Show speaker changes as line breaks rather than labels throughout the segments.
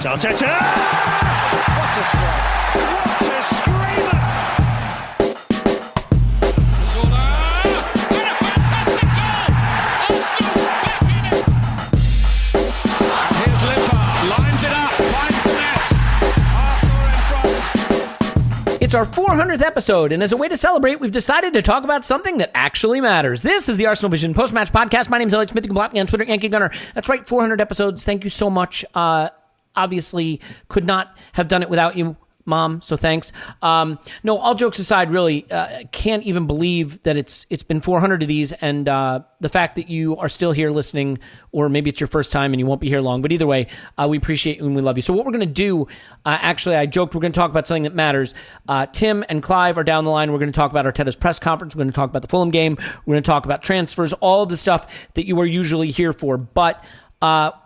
Arteta! What a strike! What a screamer! And a fantastic goal! Arsenal back in it! And here's Lipa, lines it up, finds the net. Arsenal are in front.
It's our 400th episode, and as a way to celebrate, we've decided to talk about something that actually matters. This is the Arsenal Vision post-match podcast. My name's Elliot Smith. You can block me on Twitter, Yankee Gunner. That's right, 400 episodes. Thank you so much. Obviously, could not have done it without you, Mom, so thanks. No, all jokes aside, really, can't even believe that it's been 400 of these, and the fact that you are still here listening, or maybe it's your first time and you won't be here long, but either way, we appreciate you and we love you. So what we're going to do, actually, I joked we're going to talk about something that matters. Tim and Clive are down the line. We're going to talk about Arteta's press conference. We're going to talk about the Fulham game. We're going to talk about transfers, all of the stuff that you are usually here for, but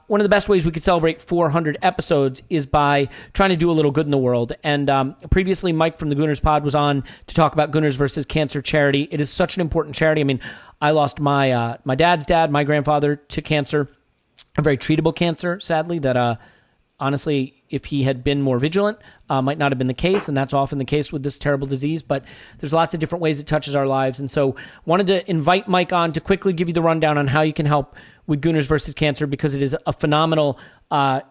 one of the best ways we could celebrate 400 episodes is by trying to do a little good in the world. And previously, Mike from the Gooners pod was on to talk about Gooners versus Cancer charity. It is such an important charity. I mean, I lost my dad's dad, my grandfather, to cancer, a very treatable cancer, sadly, that honestly, if he had been more vigilant, might not have been the case, and that's often the case with this terrible disease. But there's lots of different ways it touches our lives. And so wanted to invite Mike on to quickly give you the rundown on how you can help with Gooners versus Cancer, because it is a phenomenal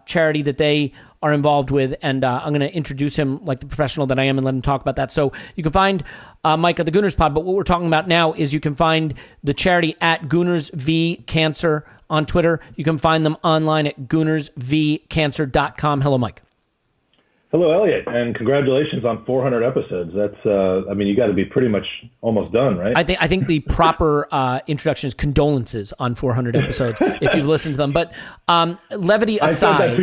charity that they are involved with, and I'm going to introduce him like the professional that I am and let him talk about that. So you can find Mike at the Gooners pod, but what we're talking about now is you can find the charity at Gooners v Cancer on Twitter. You can find them online at goonersvcancer.com. Hello, Mike.
Hello, Elliot, and congratulations on 400 episodes. That's, you got to be pretty much almost done, right?
I think the proper introduction is condolences on 400 episodes, if you've listened to them. But levity aside,
I said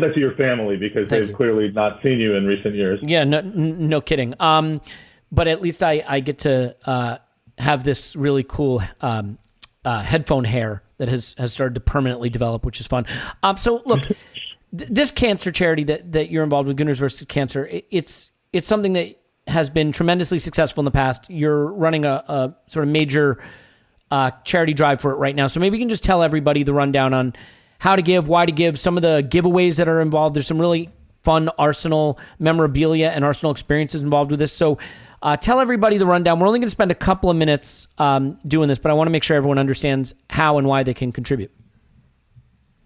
that to your family because they've clearly not seen you in recent years.
Yeah, no kidding. But at least I get to have this really cool headphone hair that has started to permanently develop, which is fun. So look. This cancer charity that you're involved with, Gooners versus Cancer, it's something that has been tremendously successful in the past. You're running a sort of major charity drive for it right now. So maybe you can just tell everybody the rundown on how to give, why to give, some of the giveaways that are involved. There's some really fun Arsenal memorabilia and Arsenal experiences involved with this. So tell everybody the rundown. We're only going to spend a couple of minutes doing this, but I want to make sure everyone understands how and why they can contribute.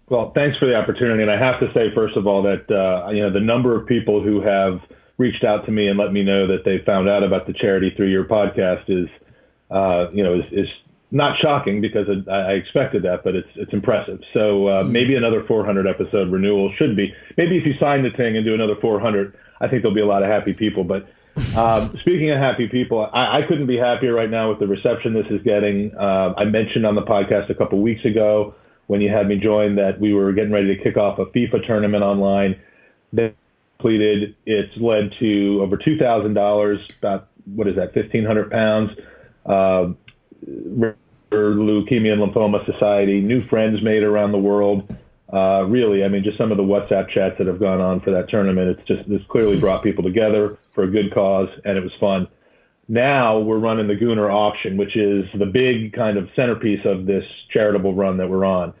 Well, thanks for the opportunity. And I have to say, first of all, that the number of people who have reached out to me and let me know that they found out about the charity through your podcast is not shocking, because I expected that, but it's impressive. So maybe another 400 episode renewal should be. Maybe if you sign the thing and do another 400, I think there'll be a lot of happy people. But speaking of happy people, I couldn't be happier right now with the reception this is getting. I mentioned on the podcast a couple weeks ago, when you had me join, that we were getting ready to kick off a FIFA tournament online. That completed. It's led to over $2,000, about, 1,500 pounds, Leukemia and Lymphoma Society, new friends made around the world. Really, just some of the WhatsApp chats that have gone on for that tournament, it's clearly brought people together for a good cause, and it was fun. Now we're running the Gooner auction, which is the big kind of centerpiece of this charitable run that we're on.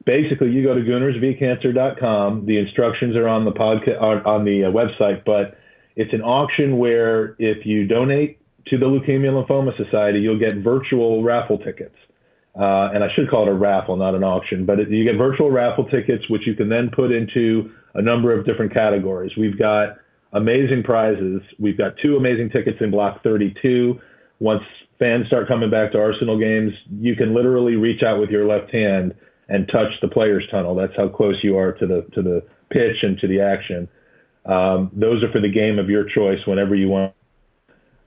Basically, you go to goonersvcancer.com. The instructions are on the on the website, but it's an auction where if you donate to the Leukemia and Lymphoma Society, you'll get virtual raffle tickets. And I should call it a raffle, not an auction, but you get virtual raffle tickets, which you can then put into a number of different categories. We've got amazing prizes. We've got 2 amazing tickets in block 32. Once fans start coming back to Arsenal games, you can literally reach out with your left hand and touch the players' tunnel. That's how close you are to the pitch and to the action. Those are for the game of your choice whenever you want.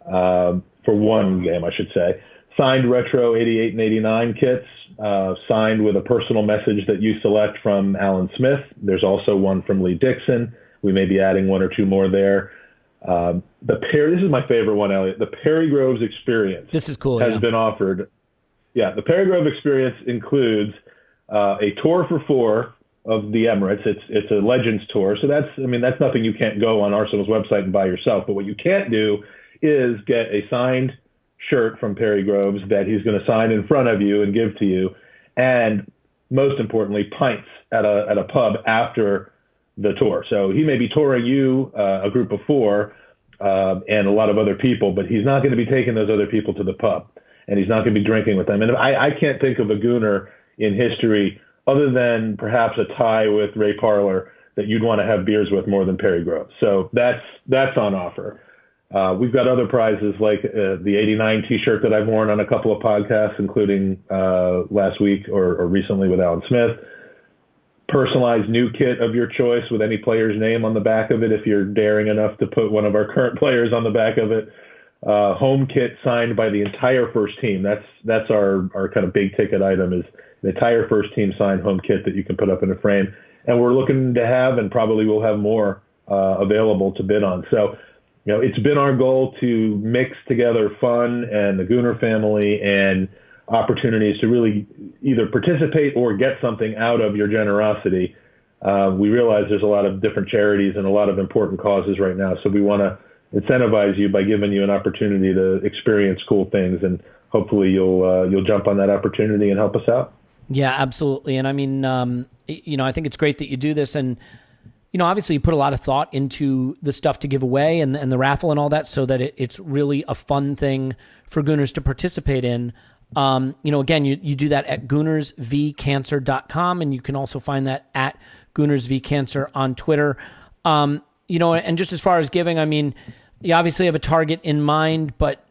For one game, I should say. Signed retro 88 and 89 kits, signed with a personal message that you select from Alan Smith. There's also one from Lee Dixon. We may be adding 1 or 2 more there. This is my favorite one, Elliot. The Perry Groves experience.
This is cool.
Has been offered. Yeah, the Perry Grove experience includes a tour for 4 of the Emirates. It's a Legends tour, so that's nothing you can't go on Arsenal's website and buy yourself. But what you can't do is get a signed shirt from Perry Groves that he's going to sign in front of you and give to you, and most importantly, pints at a pub after the tour. So he may be touring you, a group of 4, and a lot of other people, but he's not going to be taking those other people to the pub, and he's not going to be drinking with them. And I can't think of a Gooner in history other than perhaps a tie with Ray Parler that you'd want to have beers with more than Perry Groves. So that's on offer. We've got other prizes like the 89 T-shirt that I've worn on a couple of podcasts, including last week or recently with Alan Smith. Personalized new kit of your choice with any player's name on the back of it, if you're daring enough to put one of our current players on the back of it. Home kit signed by the entire first team. That's our kind of big ticket item, is the entire first team signed home kit that you can put up in a frame. And we're looking to have, and probably will have more available to bid on. So, it's been our goal to mix together fun and the Gooner family and opportunities to really either participate or get something out of your generosity. We realize there's a lot of different charities and a lot of important causes right now. So we want to incentivize you by giving you an opportunity to experience cool things, and hopefully you'll jump on that opportunity and help us out.
Yeah, absolutely. And I mean, I think it's great that you do this, and obviously you put a lot of thought into the stuff to give away and the raffle and all that, so that it's really a fun thing for Gooners to participate in. Again, you do that at goonersvcancer.com, and you can also find that at goonersvcancer on Twitter. And just as far as giving, I mean, you obviously have a target in mind, but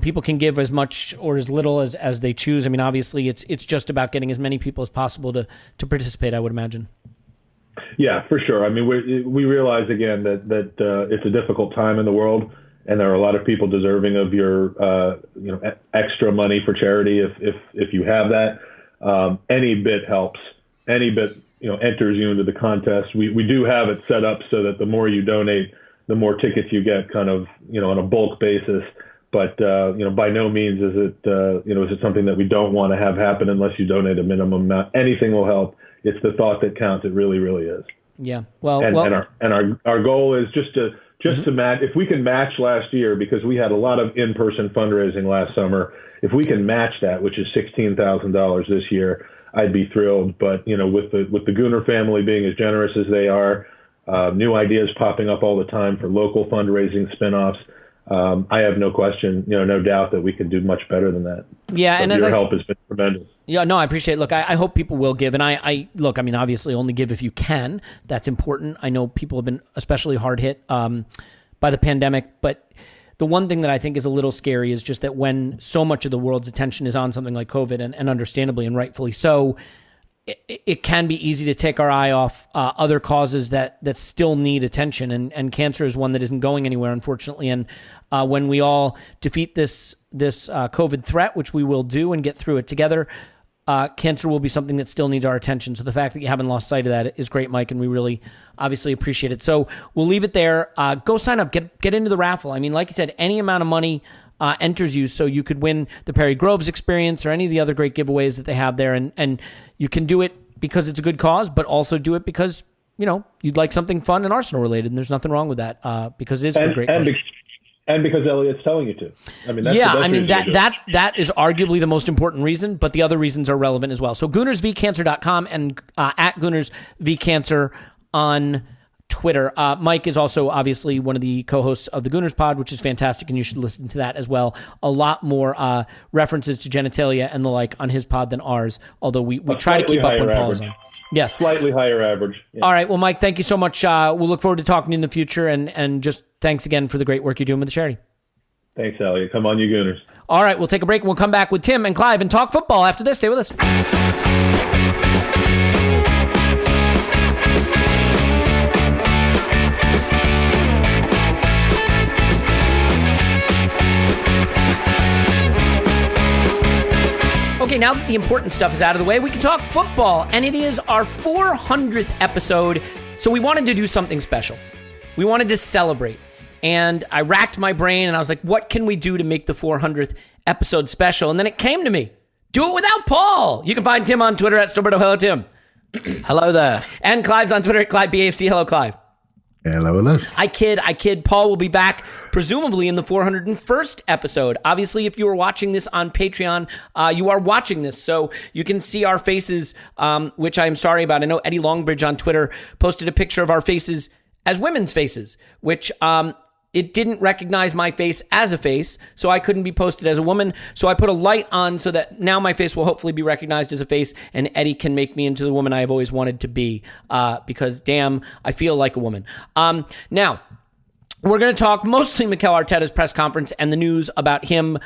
people can give as much or as little as they choose. I mean, obviously it's just about getting as many people as possible to participate, I would imagine.
Yeah, for sure. I mean, we realize again that it's a difficult time in the world, and there are a lot of people deserving of your extra money for charity if you have that. Any bit helps. Any bit enters you into the contest. We do have it set up so that the more you donate, the more tickets you get, kind of on a bulk basis. But by no means is it something that we don't want to have happen unless you donate a minimum amount. Anything will help. It's the thought that counts. It really, really is.
Yeah.
Our goal is just to match. If we can match last year, because we had a lot of in-person fundraising last summer, if we can match that, which is $16,000 this year, I'd be thrilled. But with the Gooner family being as generous as they are, new ideas popping up all the time for local fundraising spinoffs, I have no question, no doubt that we can do much better than that.
Yeah,
so
and
your help has been tremendous.
Yeah, no, I appreciate it. Look, I hope people will give. And I look, I mean, obviously only give if you can. That's important. I know people have been especially hard hit by the pandemic. But the one thing that I think is a little scary is just that when so much of the world's attention is on something like COVID, and understandably and rightfully so, it can be easy to take our eye off other causes that still need attention. And cancer is one that isn't going anywhere, unfortunately. And when we all defeat this COVID threat, which we will do and get through it together, cancer will be something that still needs our attention. So the fact that you haven't lost sight of that is great, Mike, and we really obviously appreciate it. So we'll leave it there. Go sign up. Get into the raffle. I mean, like you said, any amount of money enters you, so you could win the Perry Groves experience or any of the other great giveaways that they have there. And you can do it because it's a good cause, but also do it because, you'd like something fun and Arsenal related. And there's nothing wrong with that because it is for a great cause.
And because Elliot's telling you to. I mean, that's
that is arguably the most important reason, but the other reasons are relevant as well. So goonersvcancer.com and at goonersvcancer on Twitter. Mike is also obviously one of the co-hosts of the Gooners pod, which is fantastic, and you should listen to that as well. A lot more references to genitalia and the like on his pod than ours, although we try to keep up when Paul is on. Yes.
Slightly higher average. Yeah.
All right. Well, Mike, thank you so much. We'll look forward to talking to you in the future, and just thanks again for the great work you're doing with the charity.
Thanks, Elliot. Come on, you Gooners.
All right. We'll take a break, and we'll come back with Tim and Clive and talk football after this. Stay with us. Okay, now that the important stuff is out of the way, we can talk football, and it is our 400th episode, so we wanted to do something special. We wanted to celebrate, and I racked my brain, and I was like, what can we do to make the 400th episode special? And then it came to me. Do it without Paul. You can find Tim on Twitter at Stillberto. Hello, Tim.
Hello there.
And Clive's on Twitter at CliveBAFC. Hello, Clive.
Hello.
I kid. Paul will be back presumably in the 401st episode. Obviously, if you are watching this on Patreon, you are watching this, so you can see our faces, which I'm sorry about. I know Eddie Longbridge on Twitter posted a picture of our faces as women's faces, which it didn't recognize my face as a face, so I couldn't be posted as a woman. So I put a light on so that now my face will hopefully be recognized as a face, and Eddie can make me into the woman I have always wanted to be, because damn, I feel like a woman. Now, we're going to talk mostly Mikel Arteta's press conference and the news about him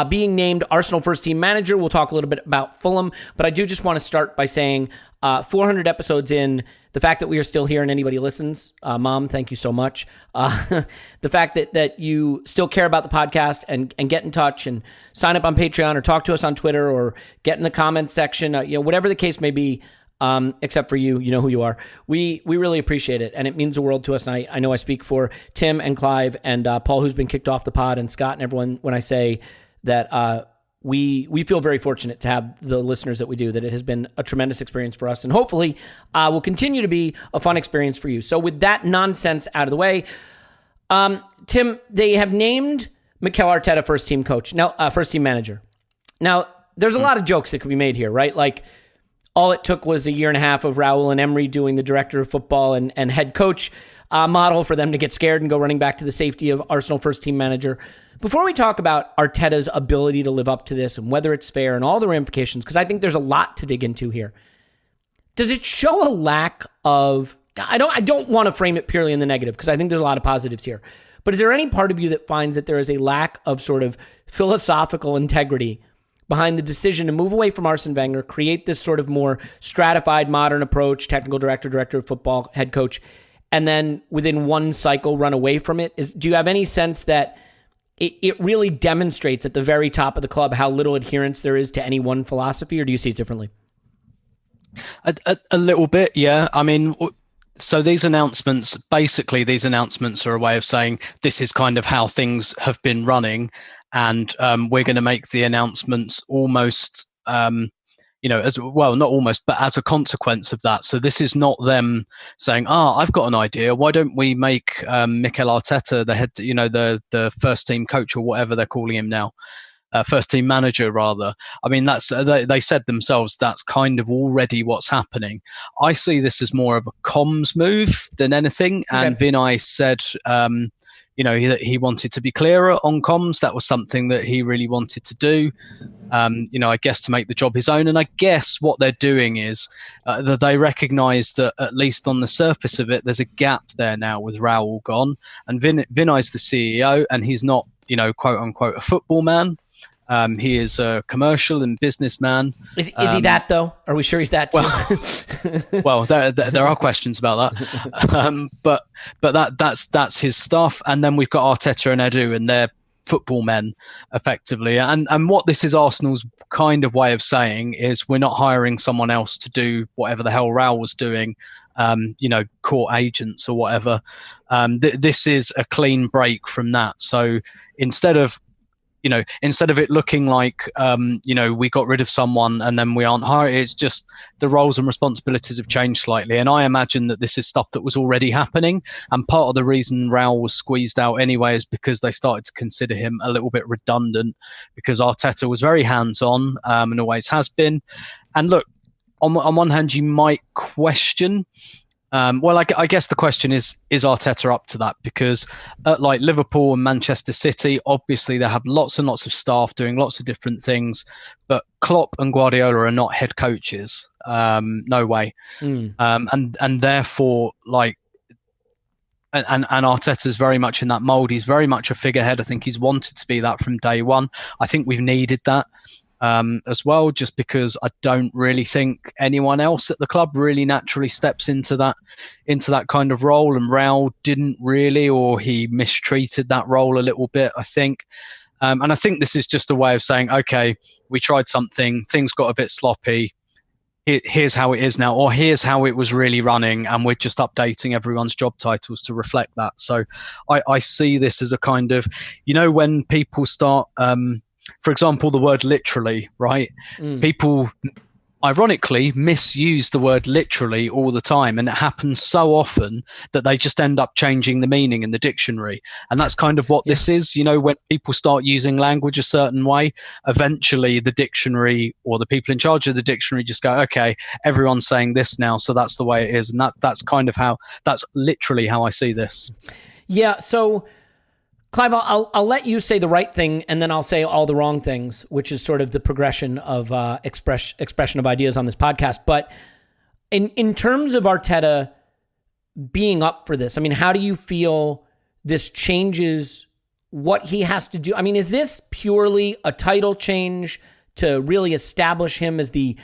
being named Arsenal first team manager. We'll talk a little bit about Fulham, but I do just want to start by saying 400 episodes in, the fact that we are still here and anybody listens, Mom, thank you so much. The fact that you still care about the podcast and get in touch and sign up on Patreon or talk to us on Twitter or get in the comments section, whatever the case may be, except for you, you know who you are. We really appreciate it, and it means the world to us. And I know I speak for Tim and Clive and Paul, who's been kicked off the pod, and Scott and everyone when I say that we feel very fortunate to have the listeners that we do, that it has been a tremendous experience for us, and hopefully will continue to be a fun experience for you. So with that nonsense out of the way, Tim, they have named Mikel Arteta first team coach, now first team manager. Now, there's a lot of jokes that could be made here, right? Like, all it took was a year and a half of Raul and Emery doing the director of football and head coach model for them to get scared and go running back to the safety of Arsenal first team manager. Before we talk about Arteta's ability to live up to this and whether it's fair and all the ramifications, because I think there's a lot to dig into here, does it show a lack of, I don't want to frame it purely in the negative, because I think there's a lot of positives here, but is there any part of you that finds that there is a lack of sort of philosophical integrity behind the decision to move away from Arsene Wenger, create this sort of more stratified, modern approach, technical director, director of football, head coach, and then within one cycle run away from it? Do you have any sense that it really demonstrates at the very top of the club how little adherence there is to any one philosophy, or do you see it differently?
A little bit, yeah. I mean, so these announcements are a way of saying this is kind of how things have been running, and we're going to make the announcements almost, as well, not almost, but as a consequence of that. So this is not them saying, I've got an idea. Why don't we make Mikel Arteta the head, the first team coach, or whatever they're calling him now, first team manager rather. I mean, that's they said themselves that's kind of already what's happening. I see this as more of a comms move than anything. Okay. And Vinay said, he wanted to be clearer on comms. That was something that he really wanted to do, I guess to make the job his own. And I guess what they're doing is that they recognise that, at least on the surface of it, there's a gap there now with Raul gone. And Vinay's the CEO, and he's not, quote unquote, a football man. He is a commercial and businessman. Is
he that, though? Are we sure he's that too?
Well, there are questions about that. But that's his stuff. And then we've got Arteta and Edu, and they're football men, effectively. And what this is Arsenal's kind of way of saying is, we're not hiring someone else to do whatever the hell Raul was doing, court agents or whatever. This is a clean break from that. So instead of it looking like, we got rid of someone and then we aren't hiring, it's just the roles and responsibilities have changed slightly. And I imagine that this is stuff that was already happening. And part of the reason Raul was squeezed out anyway is because they started to consider him a little bit redundant, because Arteta was very hands-on and always has been. And look, on one hand, you might question, I guess the question is Arteta up to that? Because like Liverpool and Manchester City, obviously they have lots and lots of staff doing lots of different things, but Klopp and Guardiola are not head coaches. No way. And therefore, and Arteta's very much in that mold. He's very much a figurehead. I think he's wanted to be that from day one. I think we've needed that. As well, just because I don't really think anyone else at the club really naturally steps into that kind of role, and Raul didn't really, or he mistreated that role a little bit, I think. And I think this is just a way of saying, okay, we tried something, things got a bit sloppy, here's how it is now, or here's how it was really running, and we're just updating everyone's job titles to reflect that. So I see this as a kind of, when people start... for example, the word literally, right? People ironically misuse the word literally all the time, and it happens so often that they just end up changing the meaning in the dictionary. And that's kind of what this is. When people start using language a certain way, eventually the dictionary or the people in charge of the dictionary just go, okay, everyone's saying this now, so that's the way it is. And that's literally how I see this.
Yeah, so Clive, I'll let you say the right thing, and then I'll say all the wrong things, which is sort of the progression of expression of ideas on this podcast. But in terms of Arteta being up for this, I mean, how do you feel this changes what he has to do? I mean, is this purely a title change to really establish him as the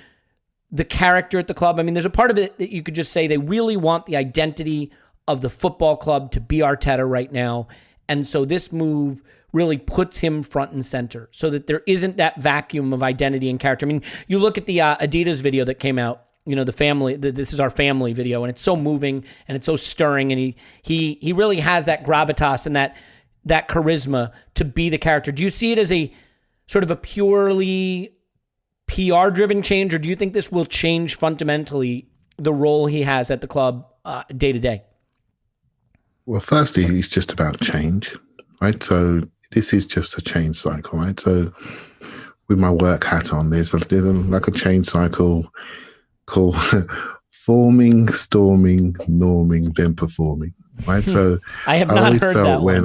character at the club? I mean, there's a part of it that you could just say they really want the identity of the football club to be Arteta right now. And so this move really puts him front and center so that there isn't that vacuum of identity and character. I mean, you look at the Adidas video that came out, the family, this is our family video, and it's so moving and it's so stirring. And he really has that gravitas and that charisma to be the character. Do you see it as a sort of a purely PR driven change, or do you think this will change fundamentally the role he has at the club day to day?
Well, firstly, it's just about change, right? So this is just a change cycle, right? So with my work hat on, there's like a change cycle called forming, storming, norming, then performing, right? So
I have not heard that
when,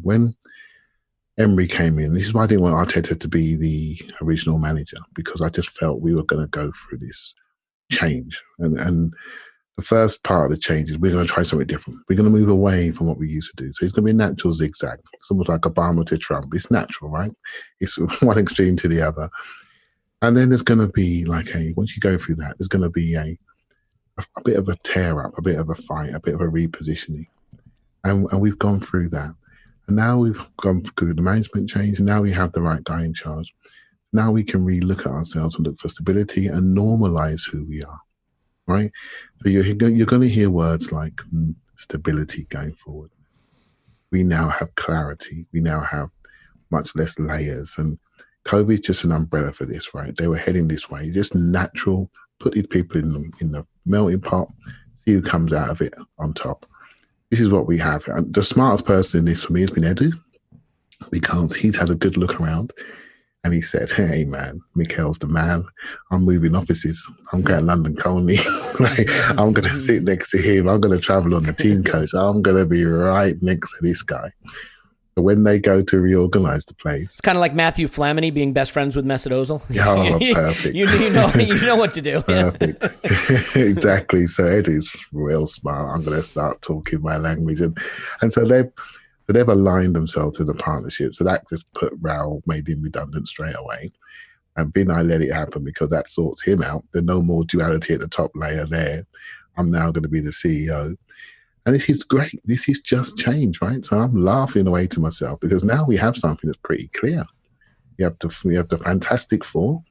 when Emery came in, this is why I didn't want Arteta to be the original manager, because I just felt we were going to go through this change. And the first part of the change is we're going to try something different. We're going to move away from what we used to do. So it's going to be a natural zigzag. It's almost like Obama to Trump. It's natural, right? It's one extreme to the other. And then there's going to be once you go through that, there's going to be a bit of a tear up, a bit of a fight, a bit of a repositioning. And we've gone through that. And now we've gone through the management change, and now we have the right guy in charge. Now we can look at ourselves and look for stability and normalize who we are. Right, so you're going to hear words like stability going forward. We now have clarity. We now have much less layers, and COVID is just an umbrella for this. Right, they were heading this way. Just natural. Put these people in the melting pot. See who comes out of it on top. This is what we have. And the smartest person in this for me has been Edu, because he's had a good look around. And he said, hey, man, Mikel's the man. I'm moving offices. I'm going London Colney. I'm going to sit next to him. I'm going to travel on the team coach. I'm going to be right next to this guy. So when they go to reorganize the place.
It's kind of like Matthew Flamini being best friends with Mesut Ozil.
Oh, perfect.
you know what to do.
Perfect. Exactly. So Eddie's real smart. I'm going to start talking my language. And so they've aligned themselves to the partnership. So that just made him redundant straight away. And I let it happen because that sorts him out. There's no more duality at the top layer there. I'm now going to be the CEO. And this is great. This is just change, right? So I'm laughing away to myself because now we have something that's pretty clear. We have the Fantastic Four.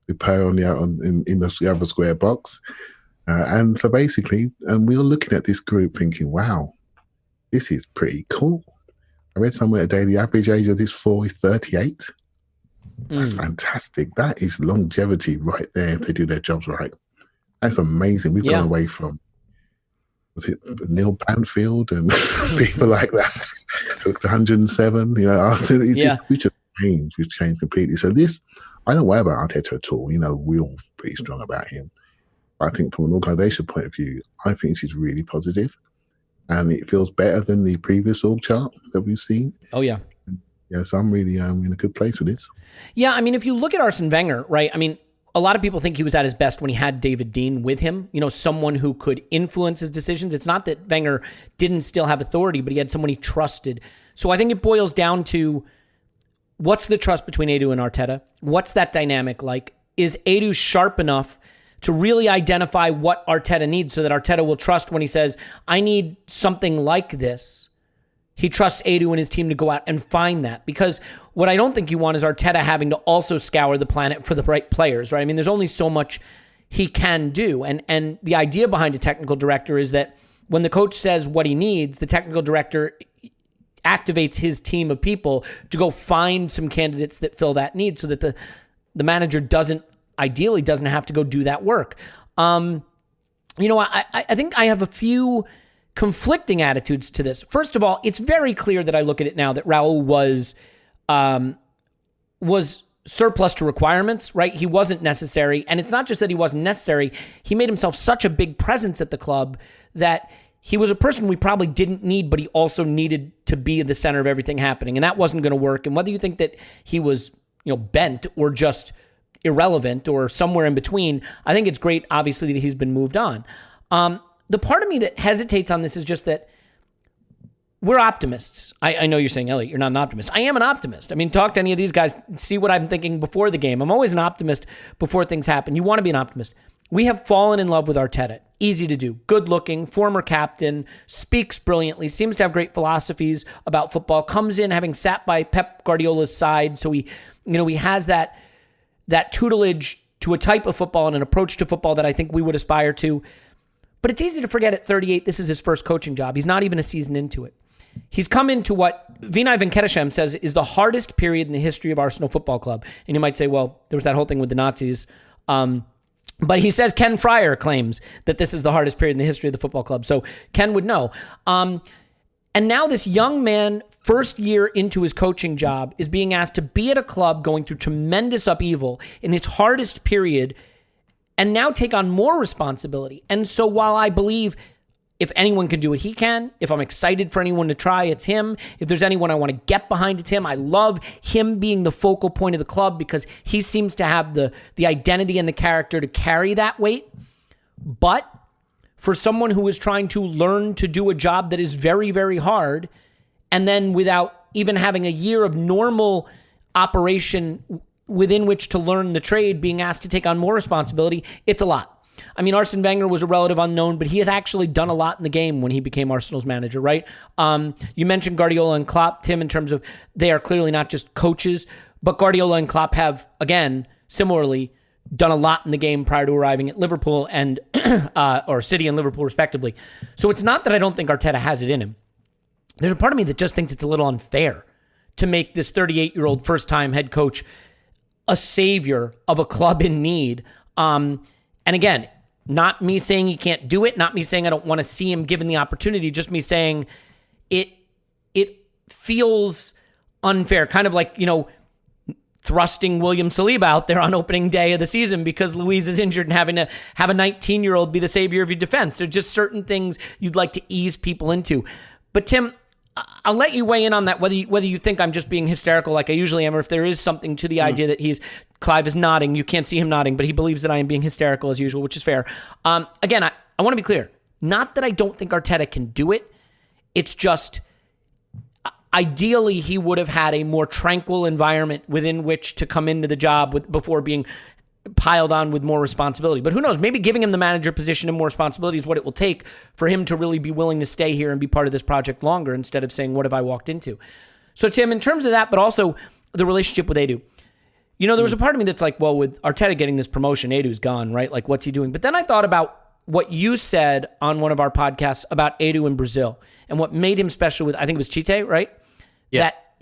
We play in the other square box. And so basically, and we were looking at this group thinking, wow, this is pretty cool. I read somewhere today the average age of this four is 38. That's fantastic. That is longevity right there if they do their jobs right. That's amazing. We've gone away from, was it Neil Banfield and people like that? 107, we just changed. We've changed completely. So this, I don't worry about Arteta at all. We're all pretty strong about him. But I think from an organisation point of view, I think she's really positive. And it feels better than the previous org chart that we've seen.
Oh, yeah.
Yeah, so I'm really in a good place with this.
Yeah, I mean, if you look at Arsene Wenger, right, I mean, a lot of people think he was at his best when he had David Dean with him, someone who could influence his decisions. It's not that Wenger didn't still have authority, but he had someone he trusted. So I think it boils down to what's the trust between Edu and Arteta? What's that dynamic like? Is Edu sharp enough to really identify what Arteta needs so that Arteta will trust when he says, I need something like this. He trusts Edu and his team to go out and find that. Because what I don't think you want is Arteta having to also scour the planet for the right players, right? I mean, there's only so much he can do. And the idea behind a technical director is that when the coach says what he needs, the technical director activates his team of people to go find some candidates that fill that need so that the manager ideally doesn't have to go do that work. I think I have a few conflicting attitudes to this. First of all, it's very clear that I look at it now that Raul was surplus to requirements, right? He wasn't necessary. And it's not just that he wasn't necessary. He made himself such a big presence at the club that he was a person we probably didn't need, but he also needed to be the center of everything happening. And that wasn't going to work. And whether you think that he was, bent or just irrelevant or somewhere in between, I think it's great, obviously, that he's been moved on. The part of me that hesitates on this is just that we're optimists. I know you're saying, Elliot, you're not an optimist. I am an optimist. I mean, talk to any of these guys, see what I'm thinking before the game. I'm always an optimist before things happen. You want to be an optimist. We have fallen in love with Arteta. Easy to do. Good looking, former captain, speaks brilliantly, seems to have great philosophies about football, comes in having sat by Pep Guardiola's side. So he has that tutelage to a type of football and an approach to football that I think we would aspire to. But it's easy to forget at 38, this is his first coaching job. He's not even a season into it. He's come into what Vinay Venkatesham says is the hardest period in the history of Arsenal Football Club. And you might say, well, there was that whole thing with the Nazis. But he says Ken Fryer claims that this is the hardest period in the history of the football club. So Ken would know. And now this young man, first year into his coaching job, is being asked to be at a club going through tremendous upheaval in its hardest period and now take on more responsibility. And so while I believe if anyone can do it, he can. If I'm excited for anyone to try, it's him. If there's anyone I want to get behind, it's him. I love him being the focal point of the club because he seems to have the identity and the character to carry that weight. But for someone who is trying to learn to do a job that is very, very hard, and then without even having a year of normal operation within which to learn the trade, being asked to take on more responsibility, it's a lot. I mean, Arsene Wenger was a relative unknown, but he had actually done a lot in the game when he became Arsenal's manager, right? You mentioned Guardiola and Klopp, Tim, in terms of they are clearly not just coaches, but Guardiola and Klopp have, again, similarly, done a lot in the game prior to arriving at Liverpool and or City and Liverpool, respectively. So it's not that I don't think Arteta has it in him. There's a part of me that just thinks it's a little unfair to make this 38-year-old first-time head coach a savior of a club in need. And again, not me saying he can't do it, not me saying I don't want to see him given the opportunity, just me saying it feels unfair. Kind of like, thrusting William Saliba out there on opening day of the season because Luiz is injured and having to have a 19-year-old be the savior of your defense. There are just certain things you'd like to ease people into. But Tim, I'll let you weigh in on that, whether you think I'm just being hysterical like I usually am, or if there is something to the idea that Clive is nodding. You can't see him nodding, but he believes that I am being hysterical as usual, which is fair. Again, I want to be clear. Not that I don't think Arteta can do it. It's just ideally he would have had a more tranquil environment within which to come into the job before being piled on with more responsibility. But who knows? Maybe giving him the manager position and more responsibility is what it will take for him to really be willing to stay here and be part of this project longer instead of saying, what have I walked into? So Tim, in terms of that, but also the relationship with Edu, there was a part of me that's like, well, with Arteta getting this promotion, Edu's gone, right? Like, what's he doing? But then I thought about what you said on one of our podcasts about Edu in Brazil and what made him special with, I think it was Chite, right? Yeah. That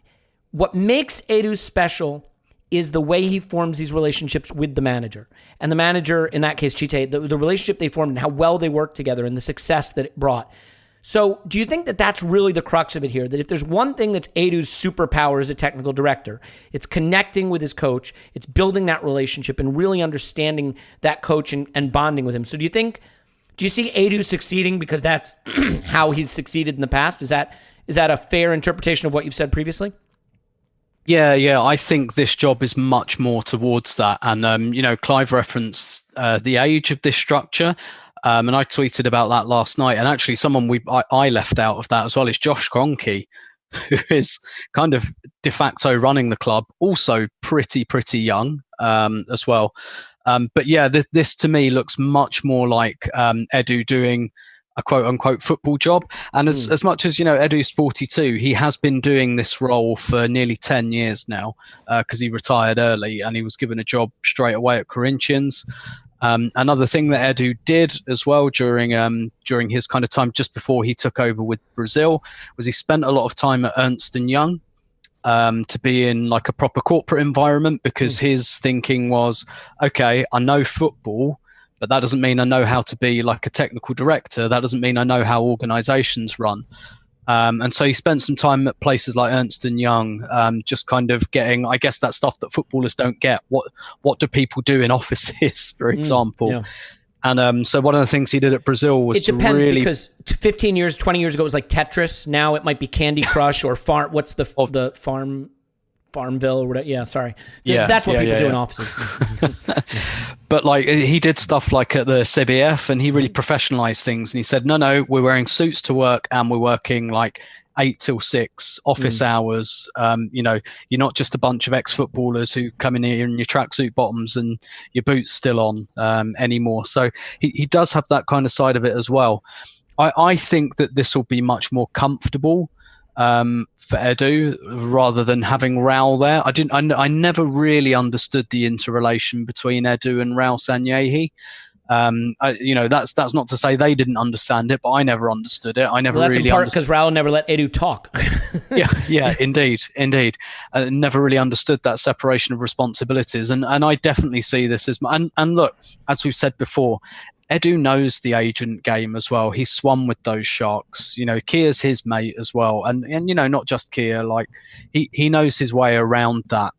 what makes Edu special is the way he forms these relationships with the manager. And the manager, in that case, Chite, the relationship they formed and how well they worked together and the success that it brought. So do you think that that's really the crux of it here? That if there's one thing that's Edu's superpower as a technical director, it's connecting with his coach, it's building that relationship and really understanding that coach and bonding with him. So do you see Edu succeeding because that's how he's succeeded in the past? Is that a fair interpretation of what you've said previously?
Yeah. I think this job is much more towards that. And, Clive referenced the age of this structure. And I tweeted about that last night. And actually someone I left out of that as well is Josh Kroenke, who is kind of de facto running the club, also pretty young as well. But yeah, this to me looks much more like Edu doing a quote unquote football job. And as much as, Edu's 42, he has been doing this role for nearly 10 years now because he retired early and he was given a job straight away at Corinthians. Another thing that Edu did as well during his kind of time just before he took over with Brazil was he spent a lot of time at Ernst & Young. to be in like a proper corporate environment, because his thinking was, okay, I know football, but that doesn't mean I know how to be like a technical director. That doesn't mean I know how organizations run. And so he spent some time at places like Ernst & Young, just kind of getting, I guess, that stuff that footballers don't get. What do people do in offices, for example?
Yeah.
And so one of the things he did at Brazil was
it depends,
really,
because 15 years, 20 years ago, it was like Tetris. Now it might be Candy Crush or Farm. What's the Farmville or whatever? Yeah, sorry. That's what people do in offices.
But like he did stuff like at the CBF, and he really professionalized things. And he said, no, we're wearing suits to work, and we're working like 8 till 6 office hours. You're not just a bunch of ex-footballers who come in here in your tracksuit bottoms and your boots still on anymore. So he does have that kind of side of it as well. I think that this will be much more comfortable for Edu, rather than having Raul there. I never really understood the interrelation between Edu and Raul Sanllehi. That's not to say they didn't understand it, but I never understood it. I never
that's
really
in part because Raul never let Edu talk.
yeah, indeed. Never really understood that separation of responsibilities, and I definitely see this as. And look, as we've said before, Edu knows the agent game as well. He's swum with those sharks. Kia's his mate as well, and not just Kia. Like he knows his way around that.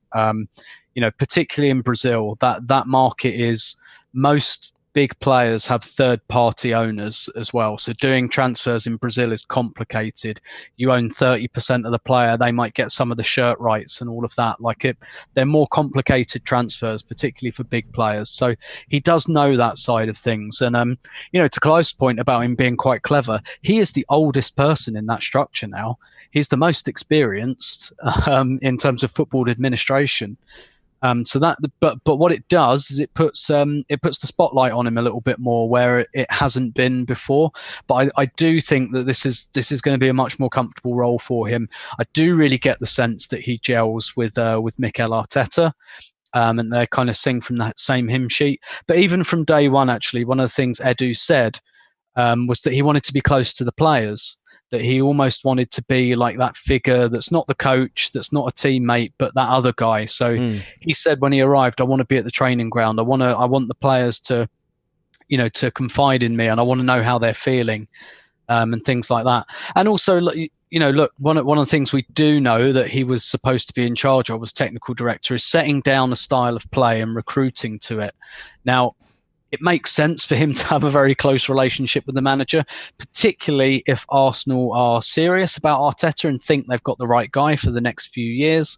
Particularly in Brazil, that market is most big players have third-party owners as well. So doing transfers in Brazil is complicated. You own 30% of the player. They might get some of the shirt rights and all of that. They're more complicated transfers, particularly for big players. So he does know that side of things. And, to Clive's point about him being quite clever, he is the oldest person in that structure now. He's the most experienced in terms of football administration. But what it does is it puts the spotlight on him a little bit more where it hasn't been before. But I do think that this is going to be a much more comfortable role for him. I do really get the sense that he gels with Mikel Arteta, and they kind of sing from that same hymn sheet. But even from day one, actually, one of the things Edu said was that he wanted to be close to the players. That he almost wanted to be like that figure that's not the coach, that's not a teammate, but that other guy. So he said when he arrived, I want to be at the training ground. I want the players to confide in me, and I want to know how they're feeling, and things like that. And also, look, one of the things we do know that he was supposed to be in charge of, was technical director, is setting down a style of play and recruiting to it. Now, it makes sense for him to have a very close relationship with the manager, particularly if Arsenal are serious about Arteta and think they've got the right guy for the next few years.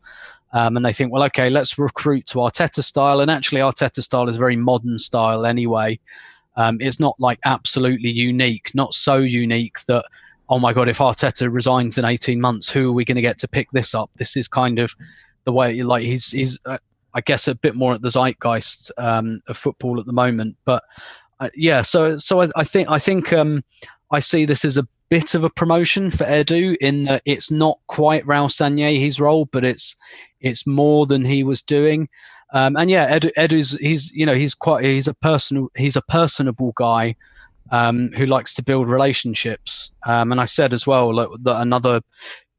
And they think, well, okay, let's recruit to Arteta style. And actually, Arteta style is a very modern style anyway. It's not like absolutely unique, not so unique that, oh my God, if Arteta resigns in 18 months, who are we going to get to pick this up? This is kind of the way, like he's I guess a bit more at the zeitgeist of football at the moment, but so I think I see this as a bit of a promotion for Edu, in that it's not quite Raul Sanllehi's role, but it's more than he was doing. Edu's he's a personable guy who likes to build relationships. And I said as well that another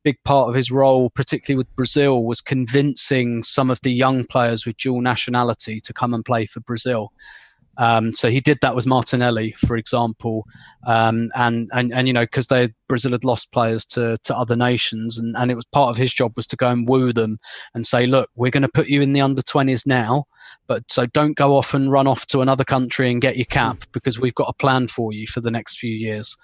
big part of his role, particularly with Brazil, was convincing some of the young players with dual nationality to come and play for Brazil. So he did that with Martinelli, for example, and because Brazil had lost players to other nations, and it was part of his job was to go and woo them and say, look, we're going to put you in the under-20s now, but so don't go off and run off to another country and get your cap, because we've got a plan for you for the next few years.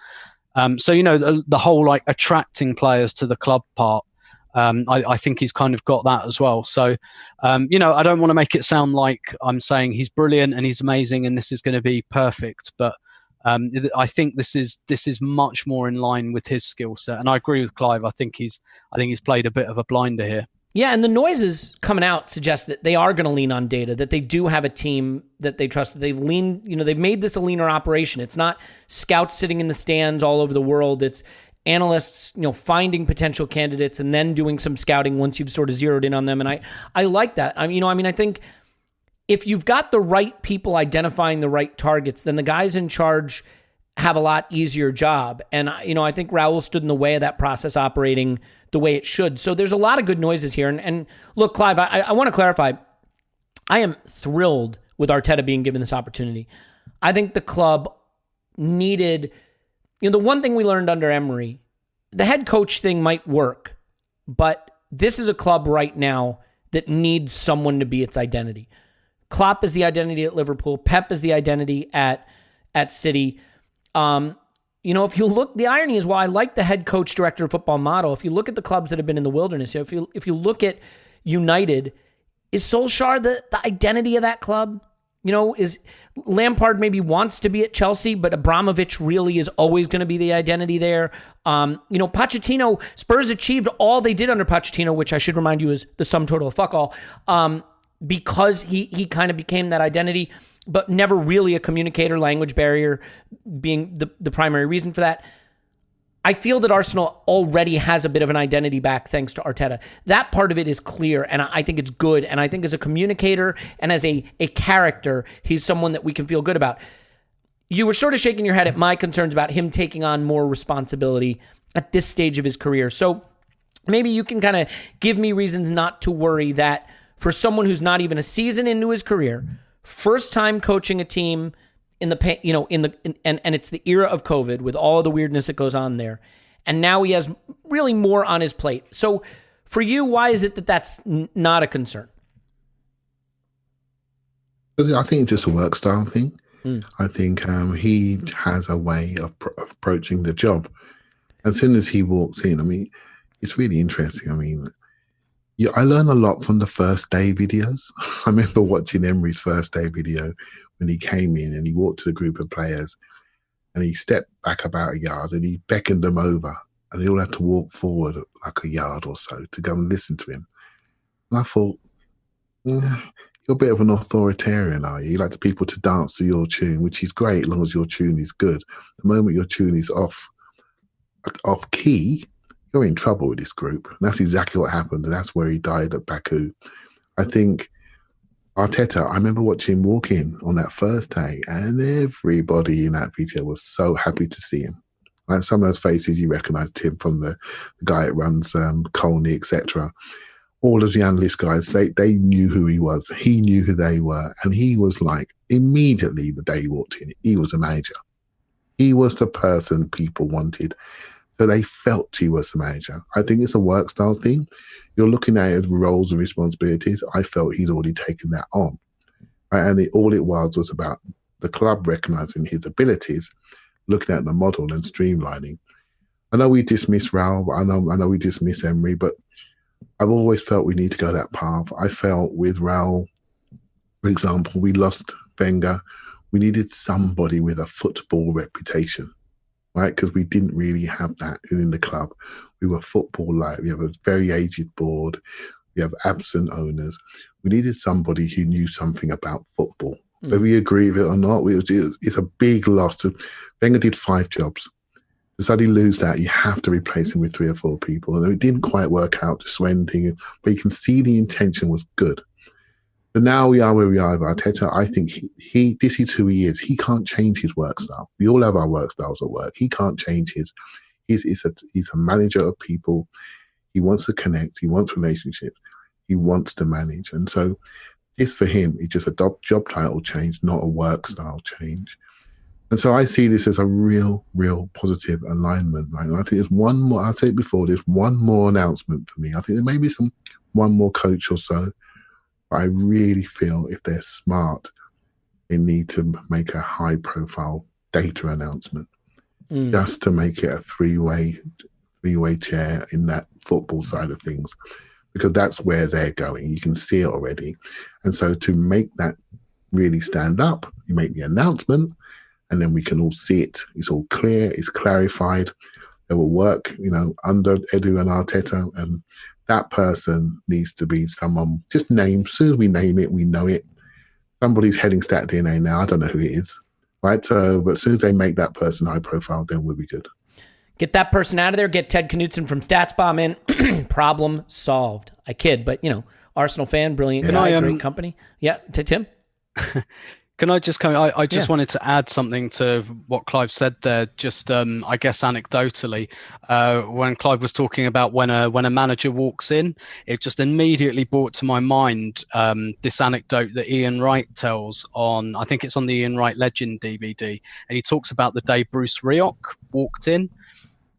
The whole attracting players to the club part, I think he's kind of got that as well. So, I don't want to make it sound like I'm saying he's brilliant and he's amazing and this is going to be perfect, but I think this is much more in line with his skill set. And I agree with Clive. I think he's played a bit of a blinder here.
Yeah, and the noises coming out suggest that they are going to lean on data, that they do have a team that they trust, that they've they've made this a leaner operation. It's not scouts sitting in the stands all over the world. It's analysts, finding potential candidates and then doing some scouting once you've sort of zeroed in on them. And I like that. I think if you've got the right people identifying the right targets, then the guys in charge have a lot easier job. And, I think Raul stood in the way of that process operating the way it should. So there's a lot of good noises here. And look, Clive, I want to clarify. I am thrilled with Arteta being given this opportunity. I think the club needed, the one thing we learned under Emery, the head coach thing might work, but this is a club right now that needs someone to be its identity. Klopp is the identity at Liverpool. Pep is the identity at City. If you look, the irony is, while I like the head coach director of football model, if you look at the clubs that have been in the wilderness, if you look at United, is Solskjaer the identity of that club? Is Lampard maybe wants to be at Chelsea, but Abramovich really is always going to be the identity there. Pochettino, Spurs achieved all they did under Pochettino, which I should remind you is the sum total of fuck all, because he kind of became that identity, but never really a communicator, language barrier being the primary reason for that. I feel that Arsenal already has a bit of an identity back thanks to Arteta. That part of it is clear, and I think it's good. And I think as a communicator and as a character, he's someone that we can feel good about. You were sort of shaking your head at my concerns about him taking on more responsibility at this stage of his career. So maybe you can kind of give me reasons not to worry that for someone who's not even a season into his career, first time coaching a team and it's the era of COVID with all of the weirdness that goes on there. And now he has really more on his plate. So for you, why is it that that's not a concern?
I think it's just a work style thing. I think he has a way of approaching the job. As soon as he walks in, it's really interesting. I learn a lot from the first day videos. I remember watching Emery's first day video when he came in and he walked to the group of players and he stepped back about a yard and he beckoned them over and they all had to walk forward like a yard or so to go and listen to him. And I thought, you're a bit of an authoritarian, are you? You like the people to dance to your tune, which is great as long as your tune is good. The moment your tune is off key, you're in trouble with this group. And that's exactly what happened. And that's where he died at Baku. I think Arteta, I remember watching him walk in on that first day and everybody in that video was so happy to see him. Like some of those faces, you recognised him from the guy that runs Colney, etc. All of the analyst guys, they knew who he was. He knew who they were. And he was like, immediately the day he walked in, he was a manager. He was the person people wanted. So they felt he was the manager. I think it's a work style thing. You're looking at it as roles and responsibilities. I felt he's already taken that on. And all it was about the club recognising his abilities, looking at the model and streamlining. I know we dismiss Raul, I know we dismiss Emery, but I've always felt we need to go that path. I felt with Raul, for example, we lost Wenger. We needed somebody with a football reputation, right? Because we didn't really have that in the club. We were football-like. We have a very aged board. We have absent owners. We needed somebody who knew something about football. Whether we agree with it or not, it's a big loss. Wenger did 5 jobs. To suddenly lose that, you have to replace him with 3 or 4 people. And it didn't quite work out, the Swen thing, but you can see the intention was good. But now we are where we are with Arteta. I think this is who he is. He can't change his work style. We all have our work styles at work. He can't change his. He's a manager of people. He wants to connect. He wants relationships. He wants to manage. And so this for him is just a job title change, not a work style change. And so I see this as a real positive alignment. Right? And I think there's one more, I've said it before, there's one more announcement for me. I think there may be one more coach or so. But I really feel if they're smart, they need to make a high profile data announcement just to make it a three-way chair in that football side of things, because that's where they're going. You can see it already. And so to make that really stand up, you make the announcement and then we can all see it. It's all clear. It's clarified. They will work, under Edu and Arteta, and that person needs to be someone just named. As soon as we name it, we know it. Somebody's heading Stat DNA now. I don't know who it is. Right. So, but as soon as they make that person high profile, then we'll be good.
Get that person out of there. Get Ted Knutson from StatsBomb in. Problem solved. I kid, but Arsenal fan, brilliant guy, great company. Yeah, Tim.
Can I just come? I just wanted to add something to what Clive said there. Just I guess anecdotally, when Clive was talking about when a manager walks in, it just immediately brought to my mind this anecdote that Ian Wright tells on, I think it's on the Ian Wright Legend DVD, and he talks about the day Bruce Rioch walked in.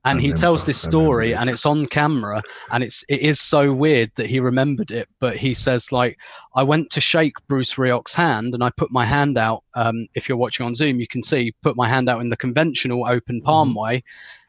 And he tells this story, and it's on camera, and it is so weird that he remembered it. But he says, like, I went to shake Bruce Rioch's hand, and I put my hand out. If you're watching on Zoom, you can see, put my hand out in the conventional open palm way.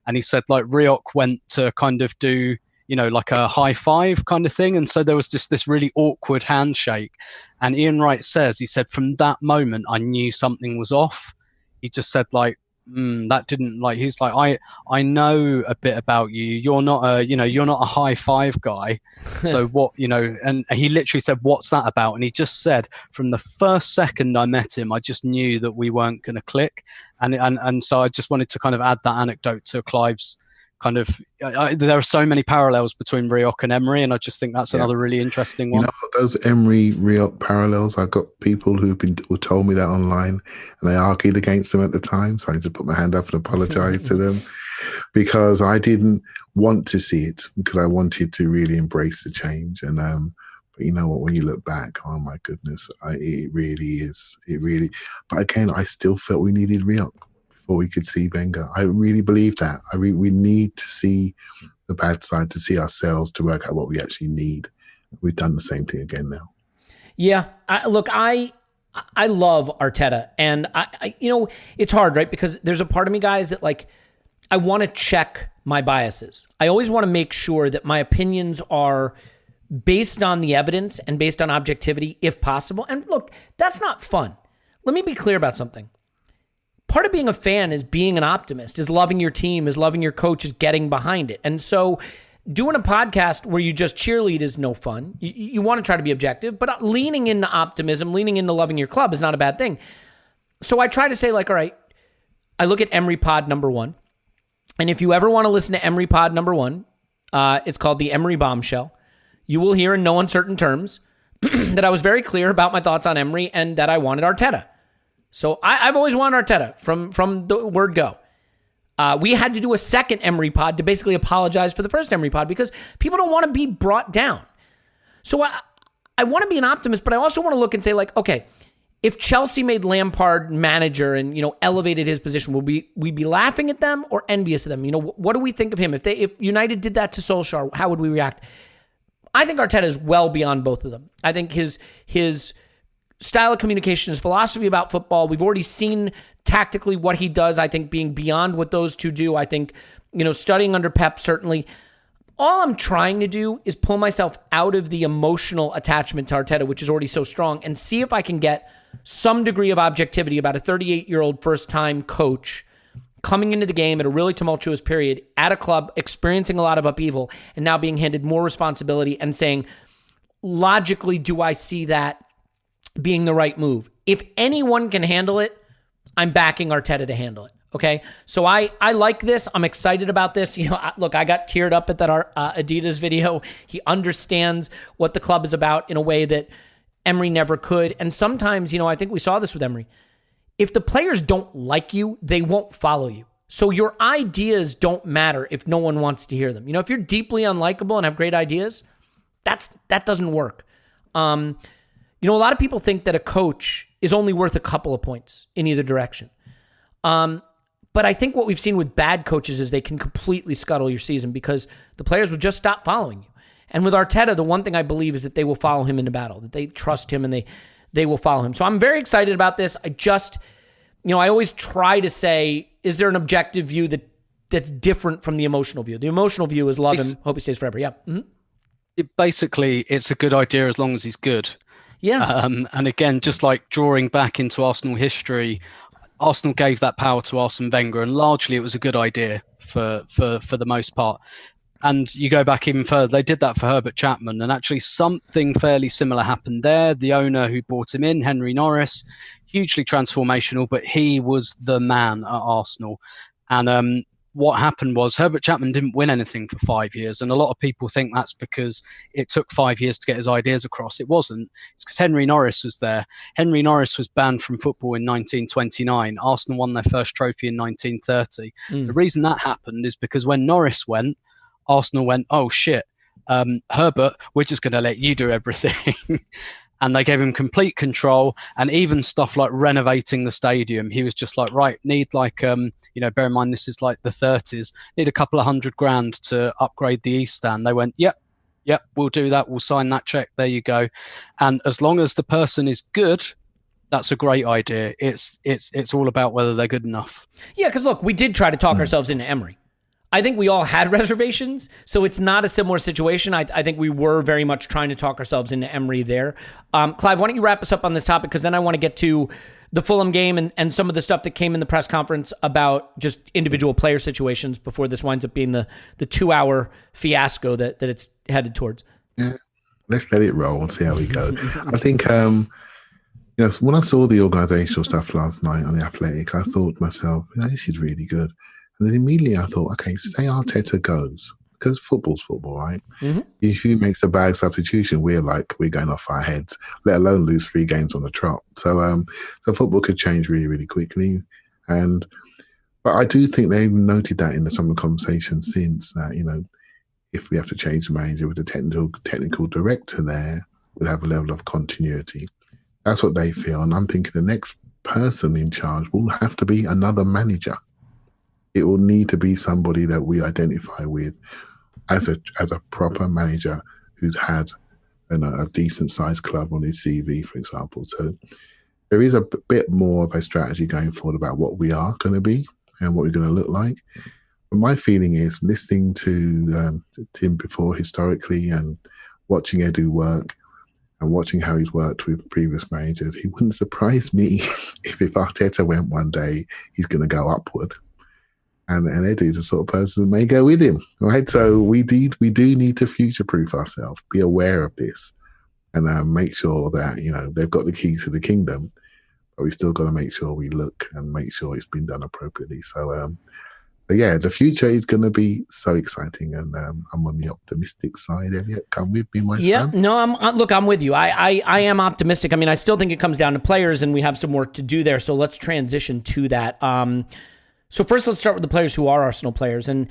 And he said, like, Rioch went to kind of do, like a high five kind of thing. And so there was just this really awkward handshake. And Ian Wright says, he said, from that moment, I knew something was off. He just said, like, that didn't, like, he's like, I know a bit about you. You're not a high five guy. So what, and he literally said, what's that about? And he just said, from the first second I met him, I just knew that we weren't going to click. And so I just wanted to kind of add that anecdote to Clive's kind of, there are so many parallels between Rioch and Emery, and I just think that's another really interesting one.
Those Emery Rioch parallels, I've got people who told me that online, and I argued against them at the time, so I just put my hand up and apologize to them, because I didn't want to see it, because I wanted to really embrace the change. And but you know what, when you look back, oh my goodness, it really, but again, I still felt we needed Rioch before we could see Wenger. I really believe that. We need to see the bad side, to see ourselves, to work out what we actually need. We've done the same thing again now.
Yeah. I love Arteta, and I it's hard, right? Because there's a part of me, guys, that, like, I want to check my biases. I always want to make sure that my opinions are based on the evidence and based on objectivity, if possible. And look, that's not fun. Let me be clear about something. Part of being a fan is being an optimist, is loving your team, is loving your coach, is getting behind it. And so doing a podcast where you just cheerlead is no fun. You want to try to be objective, but leaning into optimism, leaning into loving your club is not a bad thing. So I try to say, like, all right, I look at Emery Pod number 1. And if you ever want to listen to Emery Pod number 1, it's called the Emery Bombshell. You will hear in no uncertain terms that I was very clear about my thoughts on Emery and that I wanted Arteta. So I've always wanted Arteta from the word go. We had to do a second Emery Pod to basically apologize for the first Emery Pod because people don't want to be brought down. So I want to be an optimist, but I also want to look and say, like, okay, if Chelsea made Lampard manager and, elevated his position, would we be laughing at them or envious of them? What do we think of him? If United did that to Solskjaer, how would we react? I think Arteta is well beyond both of them. I think his style of communication, his philosophy about football, we've already seen tactically what he does, I think, being beyond what those two do. I think, studying under Pep, certainly. All I'm trying to do is pull myself out of the emotional attachment to Arteta, which is already so strong, and see if I can get some degree of objectivity about a 38-year-old first-time coach coming into the game at a really tumultuous period, at a club, experiencing a lot of upheaval, and now being handed more responsibility and saying, logically, do I see that being the right move? If anyone can handle it, I'm backing Arteta to handle it. Okay, so I like this. I'm excited about this. Look, I got teared up at that Adidas video. He understands what the club is about in a way that Emery never could. And sometimes, I think we saw this with Emery. If the players don't like you, they won't follow you. So your ideas don't matter if no one wants to hear them. If you're deeply unlikable and have great ideas, that doesn't work. A lot of people think that a coach is only worth a couple of points in either direction. But I think what we've seen with bad coaches is they can completely scuttle your season because the players will just stop following you. And with Arteta, the one thing I believe is that they will follow him into battle, that they trust him and they will follow him. So I'm very excited about this. I just, I always try to say, is there an objective view that's different from the emotional view? The emotional view is love him, hope he stays forever. Yeah. Mm-hmm.
Basically, it's a good idea as long as he's good.
Yeah.
And again, just like drawing back into Arsenal history, Arsenal gave that power to Arsene Wenger, and largely it was a good idea for the most part. And you go back even further, they did that for Herbert Chapman, and actually something fairly similar happened there. The owner who brought him in, Henry Norris, hugely transformational, but he was the man at Arsenal. And what happened was Herbert Chapman didn't win anything for 5 years. And a lot of people think that's because it took 5 years to get his ideas across. It wasn't. It's because Henry Norris was there. Henry Norris was banned from football in 1929. Arsenal won their first trophy in 1930. The reason that happened is because when Norris went, Arsenal went, oh, shit, Herbert, we're just going to let you do everything. And they gave him complete control, and even stuff like renovating the stadium. He was just like, right, need like, bear in mind, this is like the 30s, need a couple of $100,000 to upgrade the East Stand. They went, yep, we'll do that. We'll sign that check. There you go. And as long as the person is good, that's a great idea. It's all about whether they're good enough.
Yeah, because look, we did try to talk ourselves into Emery. I think we all had reservations, so it's not a similar situation. I think we were very much trying to talk ourselves into Emery there. Clive, why don't you wrap us up on this topic, because then I want to get to the Fulham game and some of the stuff that came in the press conference about just individual player situations before this winds up being the 2-hour fiasco that it's headed towards.
Yeah, let's let it roll and see how we go. I think, when I saw the organisational stuff last night on The Athletic, I thought to myself, this is really good. And then immediately I thought, okay, say Arteta goes, because football's football, right? Mm-hmm. If he makes a bad substitution, we're going off our heads, let alone lose 3 games on the trot. So football could change really, really quickly. But I do think they've noted that in some of the conversations since that, if we have to change the manager with the technical director there, we'll have a level of continuity. That's what they feel. And I'm thinking the next person in charge will have to be another manager. It will need to be somebody that we identify with as a proper manager who's had a decent sized club on his CV, for example. So there is a bit more of a strategy going forward about what we are going to be and what we're going to look like. But my feeling is, listening to Tim before historically and watching Edu work and watching how he's worked with previous managers, he wouldn't surprise me if Arteta went one day, he's going to go upward. And Eddie's the sort of person that may go with him, right? So we do need to future-proof ourselves, be aware of this, and make sure that, they've got the keys to the kingdom, but we still got to make sure we look and make sure it's been done appropriately. So, the future is going to be so exciting, and I'm on the optimistic side. Elliot, come with me, my son.
Yeah, no, I'm with you. I am optimistic. I mean, I still think it comes down to players, and we have some work to do there. So let's transition to that. So first, let's start with the players who are Arsenal players. And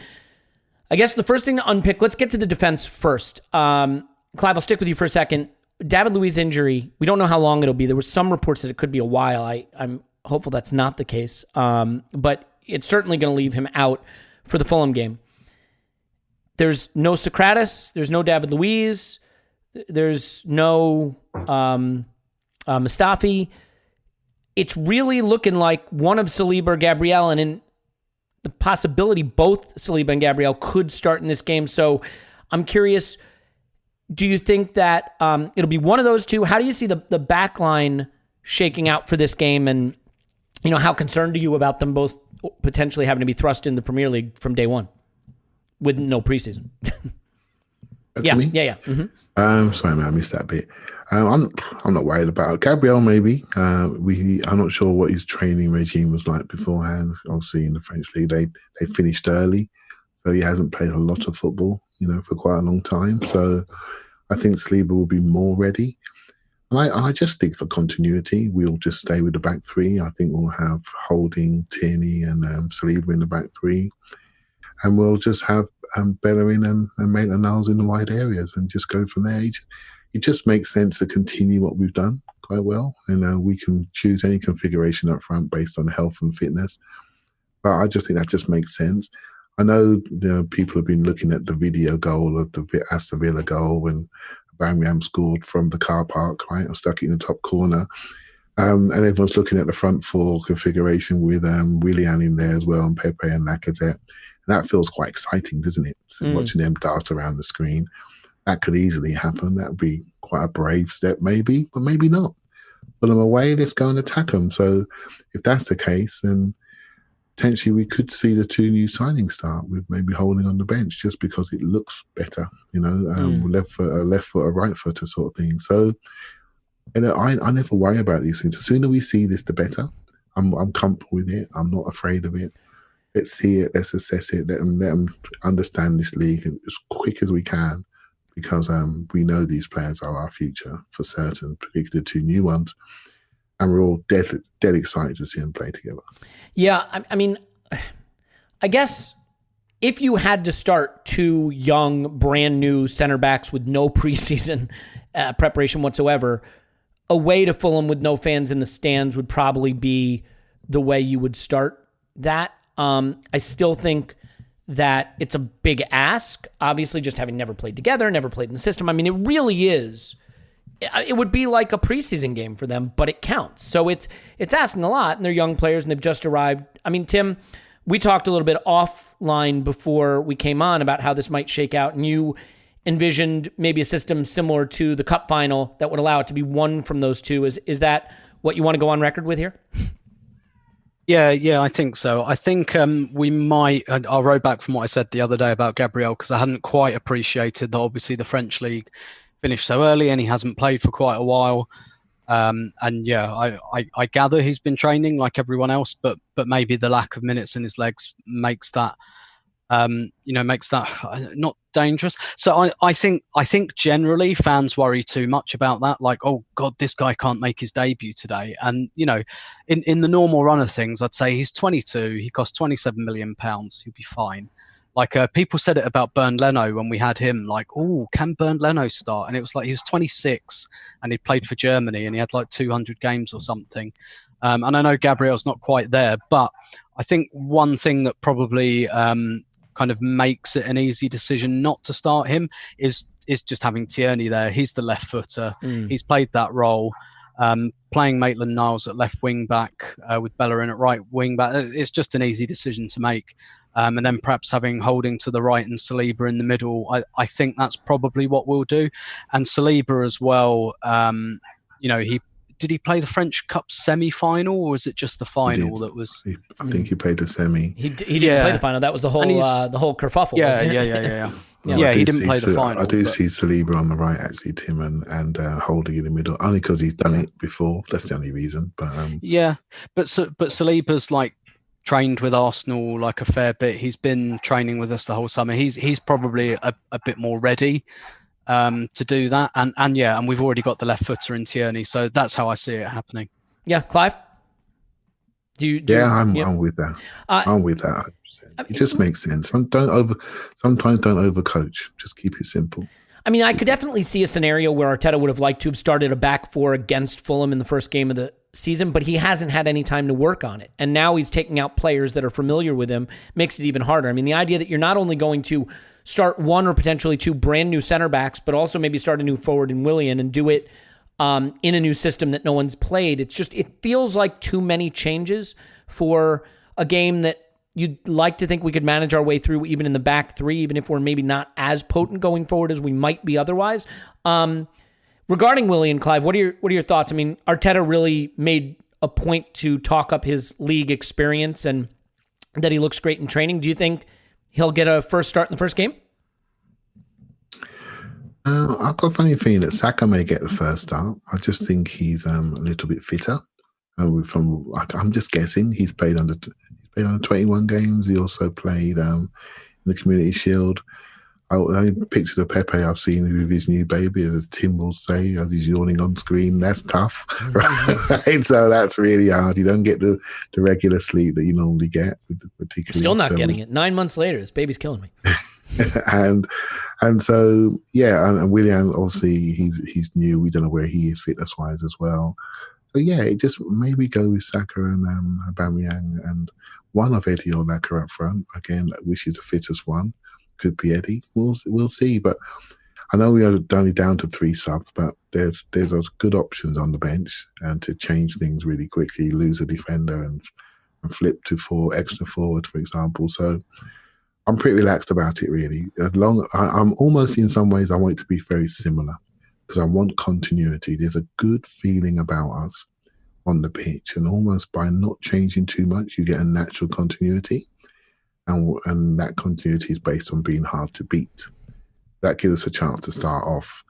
I guess the first thing to unpick, let's get to the defense first. Clive, I'll stick with you for a second. David Luiz's injury, we don't know how long it'll be. There were some reports that it could be a while. I'm hopeful that's not the case. But it's certainly going to leave him out for the Fulham game. There's no Socrates. There's no David Luiz. There's no Mustafi. It's really looking like one of Saliba or Gabriel, and in the possibility both Saliba and Gabriel could start in this game. So I'm curious, do you think that it'll be one of those two? How do you see the back line shaking out for this game? And, how concerned are you about them both potentially having to be thrust in the Premier League from day one with no preseason? Yeah. Mm-hmm.
Sorry, man, I missed that bit. I'm not worried about it. Gabriel, maybe. I'm not sure what his training regime was like beforehand. Obviously, in the French league, they finished early, so he hasn't played a lot of football, for quite a long time. So I think Saliba will be more ready. And I just think for continuity, we'll just stay with the back three. I think we'll have Holding, Tierney, and Saliba in the back three, and we'll just have Bellerin and Maitland-Niles in the wide areas and just go from there. It just makes sense to continue what we've done quite well. And we can choose any configuration up front based on health and fitness. But I just think that just makes sense. I know people have been looking at the video goal of the Aston Villa goal when Aubameyang scored from the car park, right? I stuck it in the top corner. And everyone's looking at the front four configuration with Willian in there as well, and Pepe and Lacazette. That feels quite exciting, doesn't it? Watching them dart around the screen. That could easily happen. That would be quite a brave step, maybe, but maybe not. Put them away, let's go and attack them. So if that's the case, then potentially we could see the 2 new signings start with maybe Holding on the bench just because it looks better, left foot, a right foot, sort of thing. So I never worry about these things. The sooner we see this, the better. I'm comfortable with it. I'm not afraid of it. let's see it, let's assess it, let them understand this league as quick as we can, because we know these players are our future for certain, particularly the two new ones, and we're all dead excited to see them play together.
Yeah, I mean, I guess if you had to start two young, brand new center backs with no preseason preparation whatsoever, away to Fulham with no fans in the stands would probably be the way you would start that. I still think that it's a big ask, obviously, just having never played together, never played in the system. I mean, it really is. It would be like a preseason game for them, but it counts. So it's asking a lot, and they're young players, and they've just arrived. I mean, Tim, we talked a little bit offline before we came on about how this might shake out, and you envisioned maybe a system similar to the Cup final that would allow it to be one from those two. Is that what you want to go on record with here?
Yeah, I think so. I think we might, and I'll row back from what I said the other day about Gabriel, because I hadn't quite appreciated that obviously the French league finished so early and he hasn't played for quite a while. And yeah, I gather he's been training like everyone else, but maybe the lack of minutes in his legs makes that not dangerous. So I think generally fans worry too much about that. Like, oh God, this guy can't make his debut today. And in the normal run of things, I'd say he's 22. He costs £27 million. He'll be fine. Like people said it about Bernd Leno when we had him. Like, oh, can Bernd Leno start? And it was like he was 26 and he played for Germany and he had like 200 games or something. And I know Gabriel's not quite there, but I think one thing that probably kind of makes it an easy decision not to start him is just having Tierney there. He's the left footer. He's played that role. Playing Maitland-Niles at left wing back with Bellerin at right wing back, it's just an easy decision to make. And then perhaps having Holding to the right and Saliba in the middle, I think that's probably what we'll do. And Saliba as well, did he play the French Cup semi-final, or was it just the final that was?
I think he played the semi.
He didn't play the final. That was the whole kerfuffle.
Yeah. Yeah, he didn't play the final.
I do see Saliba on the right, actually, Tim, and Holding in the middle, only because he's done it before. That's the only reason. But
but Saliba's like trained with Arsenal like a fair bit. He's been training with us the whole summer. He's probably a bit more ready to do that, and we've already got the left footer in Tierney, so that's how I see it happening.
Yeah, Clive.
I'm with that. I'm with that. 100%. It just makes sense. Sometimes don't overcoach. Just keep it simple.
I mean, I could definitely see a scenario where Arteta would have liked to have started a back four against Fulham in the first game of the season, but he hasn't had any time to work on it. And now he's taking out players that are familiar with him, makes it even harder. I mean, the idea that you're not only going to start one or potentially two brand new center backs, but also maybe start a new forward in Willian and do it in a new system that no one's played. It feels like too many changes for a game that you'd like to think we could manage our way through, even in the back three, even if we're maybe not as potent going forward as we might be otherwise. Regarding Willian, Clive, what are your thoughts? I mean, Arteta really made a point to talk up his league experience and that he looks great in training. Do you think he'll get a first start in the first game?
I've got a funny feeling that Saka may get the first start. I just think he's a little bit fitter. I'm just guessing. He's played under 21 games. He also played in the Community Shield. The pictures of Pepe I've seen with his new baby, as Tim will say, as he's yawning on screen, that's tough. Right? So that's really hard. You don't get the regular sleep that you normally get. Particularly
Still not getting it. 9 months later, this baby's killing me. and so, yeah, and Willian, obviously, he's new. We don't know where he is fitness-wise as well. So, yeah, it just maybe go with Saka and Aubameyang and one of Eddie or Laka up front. Again, which is the fittest one. Could be Eddie. We'll see. But I know we are only down to 3 subs, but there's good options on the bench and to change things really quickly, lose a defender and flip to 4 extra forward, for example. So I'm pretty relaxed about it, really. I'm almost in some ways I want it to be very similar because I want continuity. There's a good feeling about us on the pitch, and almost by not changing too much, you get a natural continuity. And that continuity is based on being hard to beat. That gives us a chance to start off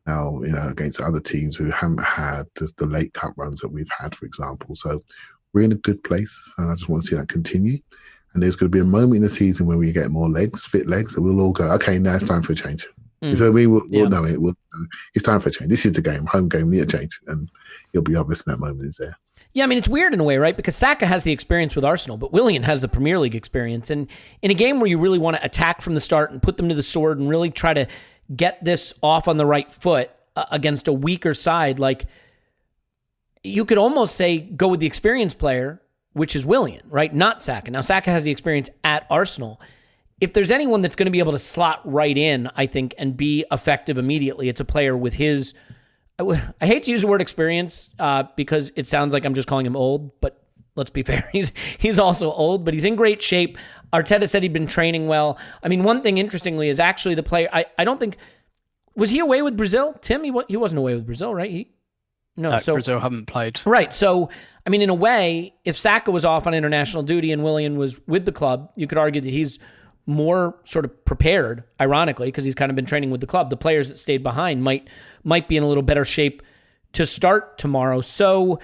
now, against other teams who haven't had the late cup runs that we've had, for example. So we're in a good place, and I just want to see that continue.
And there's going to be a moment in the season where we get more legs, fit legs, and we'll all go, okay, now it's time for a change. So we'll know it. It's time for a change. This is the game, home game, we need a change. And it'll be obvious that moment is there.
Yeah, I mean, it's weird in a way, right? Because Saka has the experience with Arsenal, but Willian has the Premier League experience. And in a game where you really want to attack from the start and put them to the sword and really try to get this off on the right foot against a weaker side, like, you could almost say go with the experienced player, which is Willian, right? Not Saka. Now, Saka has the experience at Arsenal. If there's anyone that's going to be able to slot right in, I think, and be effective immediately, it's a player with his... I hate to use the word experience because it sounds like I'm just calling him old, but let's be fair. He's also old, but he's in great shape. Arteta said he'd been training well. I mean, one thing, interestingly, is actually the player... I don't think... Was he away with Brazil? Tim, he wasn't away with Brazil, right? No, so
Brazil haven't played.
Right. So, I mean, in a way, if Saka was off on international duty and Willian was with the club, you could argue that he's more sort of prepared, ironically, because he's kind of been training with the club. The players that stayed behind might be in a little better shape to start tomorrow. So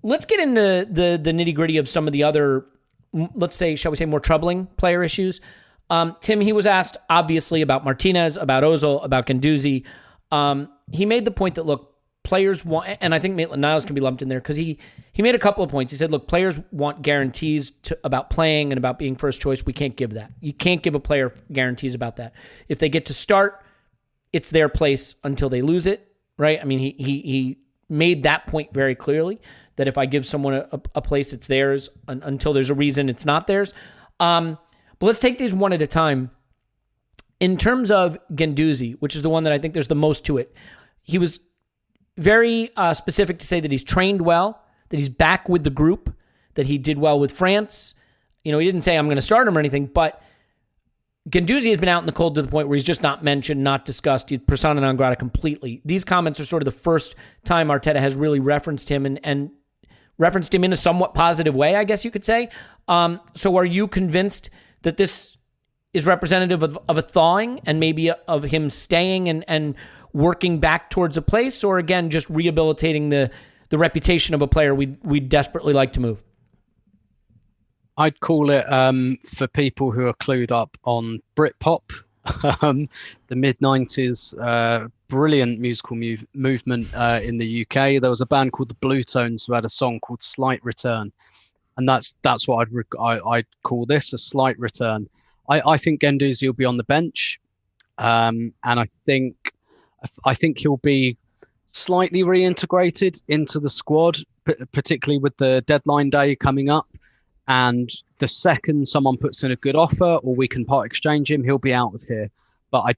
let's get into the nitty-gritty of some of the other, let's say, shall we say, more troubling player issues. Tim, he was asked, obviously, about Martinez, about Ozil, about Guendouzi. He made the point that, look, players want, and I think Maitland-Niles can be lumped in there because he made a couple of points. He said, look, players want guarantees about playing and about being first choice. We can't give that. You can't give a player guarantees about that. If they get to start, it's their place until they lose it, right? I mean, he made that point very clearly, that if I give someone a place, it's theirs until there's a reason it's not theirs. But let's take these one at a time. In terms of Guendouzi, which is the one that I think there's the most to it, he was very specific to say that he's trained well, that he's back with the group, that he did well with France. You know, he didn't say I'm going to start him or anything, but Guendouzi has been out in the cold to the point where he's just not mentioned, not discussed. He's persona non grata completely. These comments are sort of the first time Arteta has really referenced him and referenced him in a somewhat positive way, I guess you could say. So are you convinced that this is representative of a thawing and maybe of him staying and working back towards a place, or again, just rehabilitating the reputation of a player we desperately like to move?
I'd call it, for people who are clued up on Britpop, the mid-90s, brilliant musical movement in the UK. There was a band called the Blue Tones who had a song called Slight Return. And that's what I'd call this, a slight return. I think Guendouzi will be on the bench. And I think he'll be slightly reintegrated into the squad, particularly with the deadline day coming up. And the second someone puts in a good offer or we can part exchange him, he'll be out of here. But I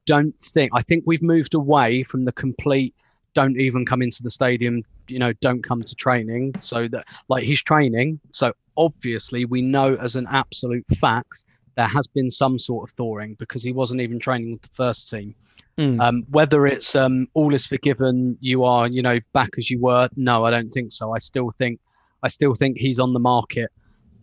think we've moved away from the complete don't even come into the stadium, don't come to training. So that, like, he's training. So obviously we know as an absolute fact there has been some sort of thawing because he wasn't even training with the first team. Whether it's all is forgiven, you are, back as you were. No, I don't think so. I still think he's on the market.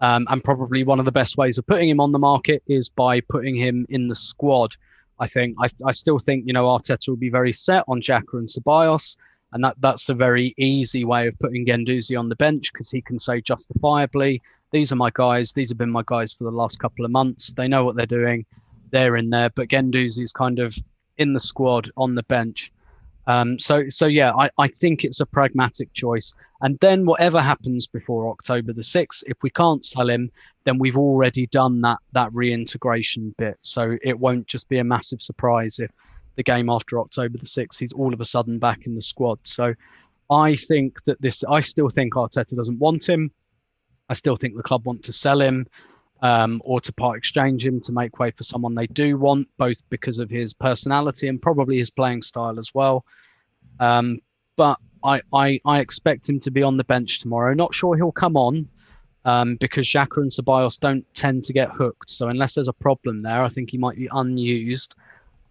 And probably one of the best ways of putting him on the market is by putting him in the squad. I still think, Arteta will be very set on Xhaka and Ceballos, and that's a very easy way of putting Guendouzi on the bench because he can say justifiably, these are my guys, these have been my guys for the last couple of months. They know what they're doing. They're in there, but Guendouzi's kind of in the squad on the bench. So yeah, I think it's a pragmatic choice. And then whatever happens before October the 6th, if we can't sell him, then we've already done that reintegration bit. So it won't just be a massive surprise if the game after October the 6th, he's all of a sudden back in the squad. So I still think Arteta doesn't want him. I still think the club want to sell him or to part exchange him to make way for someone they do want, both because of his personality and probably his playing style as well. But I expect him to be on the bench tomorrow. Not sure he'll come on because Xhaka and Ceballos don't tend to get hooked. So unless there's a problem there, I think he might be unused.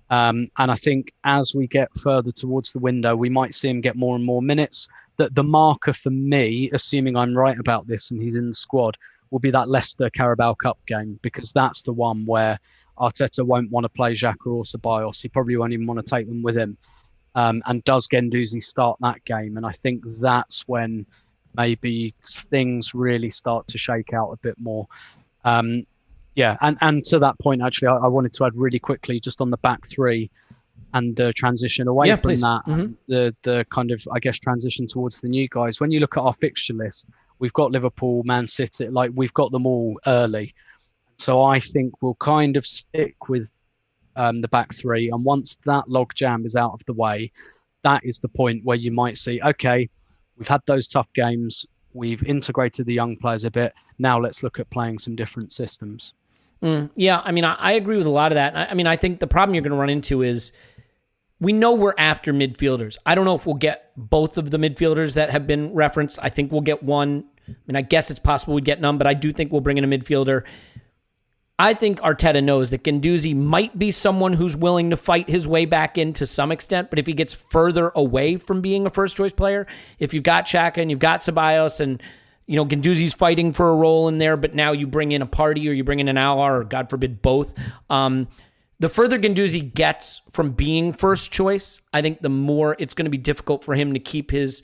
And I think as we get further towards the window, we might see him get more and more minutes. The marker for me, assuming I'm right about this and he's in the squad, will be that Leicester Carabao Cup game, because that's the one where Arteta won't want to play Xhaka or Ceballos. He probably won't even want to take them with him. And does Guendouzi start that game? And I think that's when maybe things really start to shake out a bit more. Yeah, and to that point, actually, I wanted to add really quickly just on the back three and the transition away from
please.
that, and the kind of, I guess, transition towards the new guys. When you look at our fixture list, we've got Liverpool, Man City, like we've got them all early. So I think we'll kind of stick with the back three. And once that logjam is out of the way, that is the point where you might see, okay, we've had those tough games. We've integrated the young players a bit. Now let's look at playing some different systems.
Yeah, I mean, I agree with a lot of that. I mean, I think the problem you're going to run into is we know we're after midfielders. I don't know if we'll get both of the midfielders that have been referenced. I think we'll get one. I mean, I guess it's possible we'd get none, but I do think we'll bring in a midfielder. I think Arteta knows that Guendouzi might be someone who's willing to fight his way back in to some extent, but if he gets further away from being a first-choice player, if you've got Xhaka and you've got Ceballos and Guendouzi's fighting for a role in there, but now you bring in a Partey or you bring in an Aouar or, God forbid, both. The further Guendouzi gets from being first choice, I think the more it's going to be difficult for him to keep his,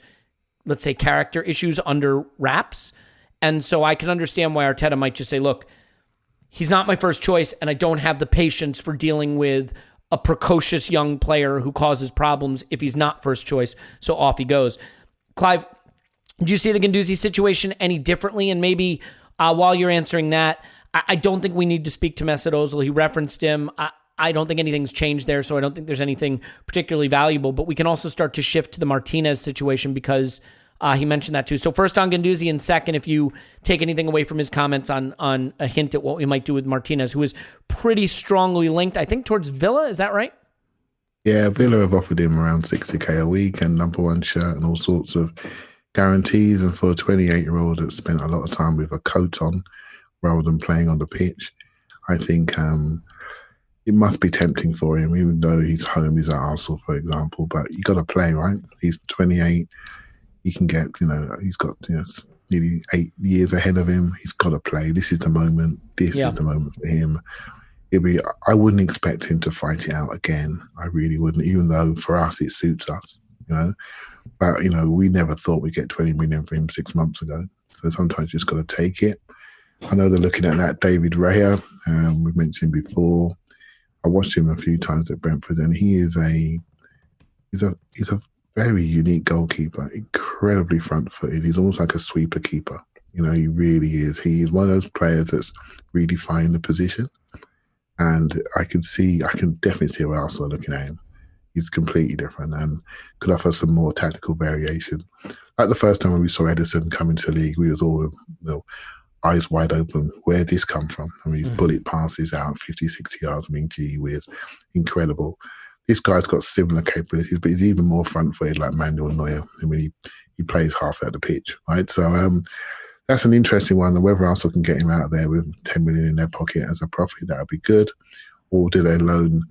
let's say, character issues under wraps. And so I can understand why Arteta might just say, look, he's not my first choice, and I don't have the patience for dealing with a precocious young player who causes problems if he's not first choice, so off he goes. Clive, do you see the Guendouzi situation any differently? And maybe while you're answering that, I don't think we need to speak to Mesut Ozil. He referenced him. I don't think anything's changed there, so I don't think there's anything particularly valuable. But we can also start to shift to the Martinez situation because he mentioned that too. So first on Guendouzi, and second, if you take anything away from his comments on a hint at what we might do with Martinez, who is pretty strongly linked, I think, towards Villa. Is that right?
Yeah, Villa have offered him around 60k a week and number one shirt and all sorts of guarantees. And for a 28-year-old that spent a lot of time with a coat on rather than playing on the pitch, I think it must be tempting for him, even though his home is at Arsenal, for example. But you got to play, right? He's 28. He can get, he's got nearly 8 years ahead of him. He's got to play. This is the moment. This is the moment for him. I wouldn't expect him to fight it out again. I really wouldn't, even though for us it suits us, But, we never thought we'd get 20 million for him 6 months ago. So sometimes you just got to take it. I know they're looking at that David Raya, we've mentioned before. I watched him a few times at Brentford, and he's a very unique goalkeeper, incredibly front-footed. He's almost like a sweeper keeper. He really is. He is one of those players that's redefining the position. And I can definitely see where Arsenal are looking at him. He's completely different and could offer some more tactical variation. Like the first time when we saw Edison come into the league, we was all eyes wide open. Where did this come from? I mean, his bullet passes out 50, 60 yards. I mean, gee whiz, incredible. This guy's got similar capabilities, but he's even more front-footed like Manuel Neuer. I mean, he plays half out the pitch, right? So that's an interesting one. And whether Arsenal can get him out of there with 10 million in their pocket as a profit, that would be good. Or do they loan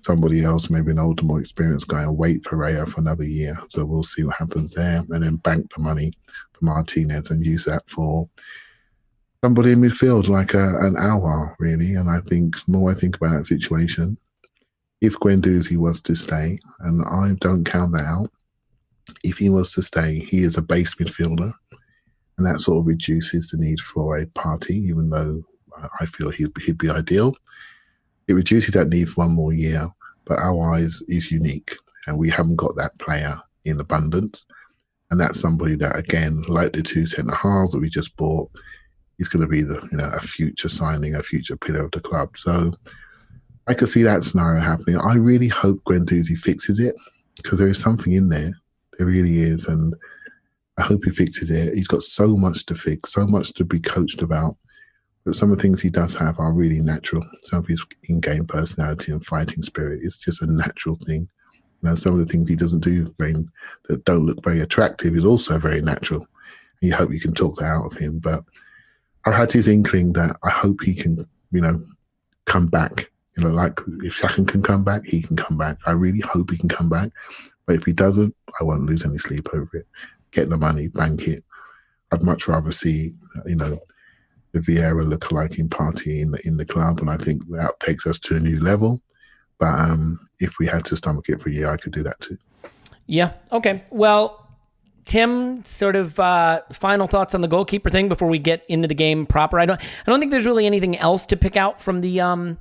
somebody else, maybe an older, more experienced guy, and wait for Raya for another year? So we'll see what happens there. And then bank the money for Martinez and use that for somebody in midfield, like an Aouar, really. And I think the more I think about that situation, if Guendouzi was to stay, and I don't count that out, if he was to stay, he is a base midfielder, and that sort of reduces the need for a Partey, even though I feel he'd be ideal. It reduces that need for one more year, but Aouar is unique, and we haven't got that player in abundance. And that's somebody that, again, like the two centre-halves that we just bought, is going to be a future signing, a future pillar of the club. So I could see that scenario happening. I really hope Guendouzi fixes it, because there is something in there. There really is. And I hope he fixes it. He's got so much to fix, so much to be coached about. But some of the things he does have are really natural. Some of his in-game personality and fighting spirit is just a natural thing. Some of the things he doesn't do that don't look very attractive is also very natural. And you hope you can talk that out of him. But I've had his inkling that I hope he can, come back. Like if Xhaka can come back, he can come back. I really hope he can come back. But if he doesn't, I won't lose any sleep over it. Get the money, bank it. I'd much rather see, the Vieira lookalike in Partey in the club, and I think that takes us to a new level. But if we had to stomach it for a year, I could do that too.
Yeah. Okay. Well, Tim, sort of final thoughts on the goalkeeper thing before we get into the game proper. I don't think there's really anything else to pick out from the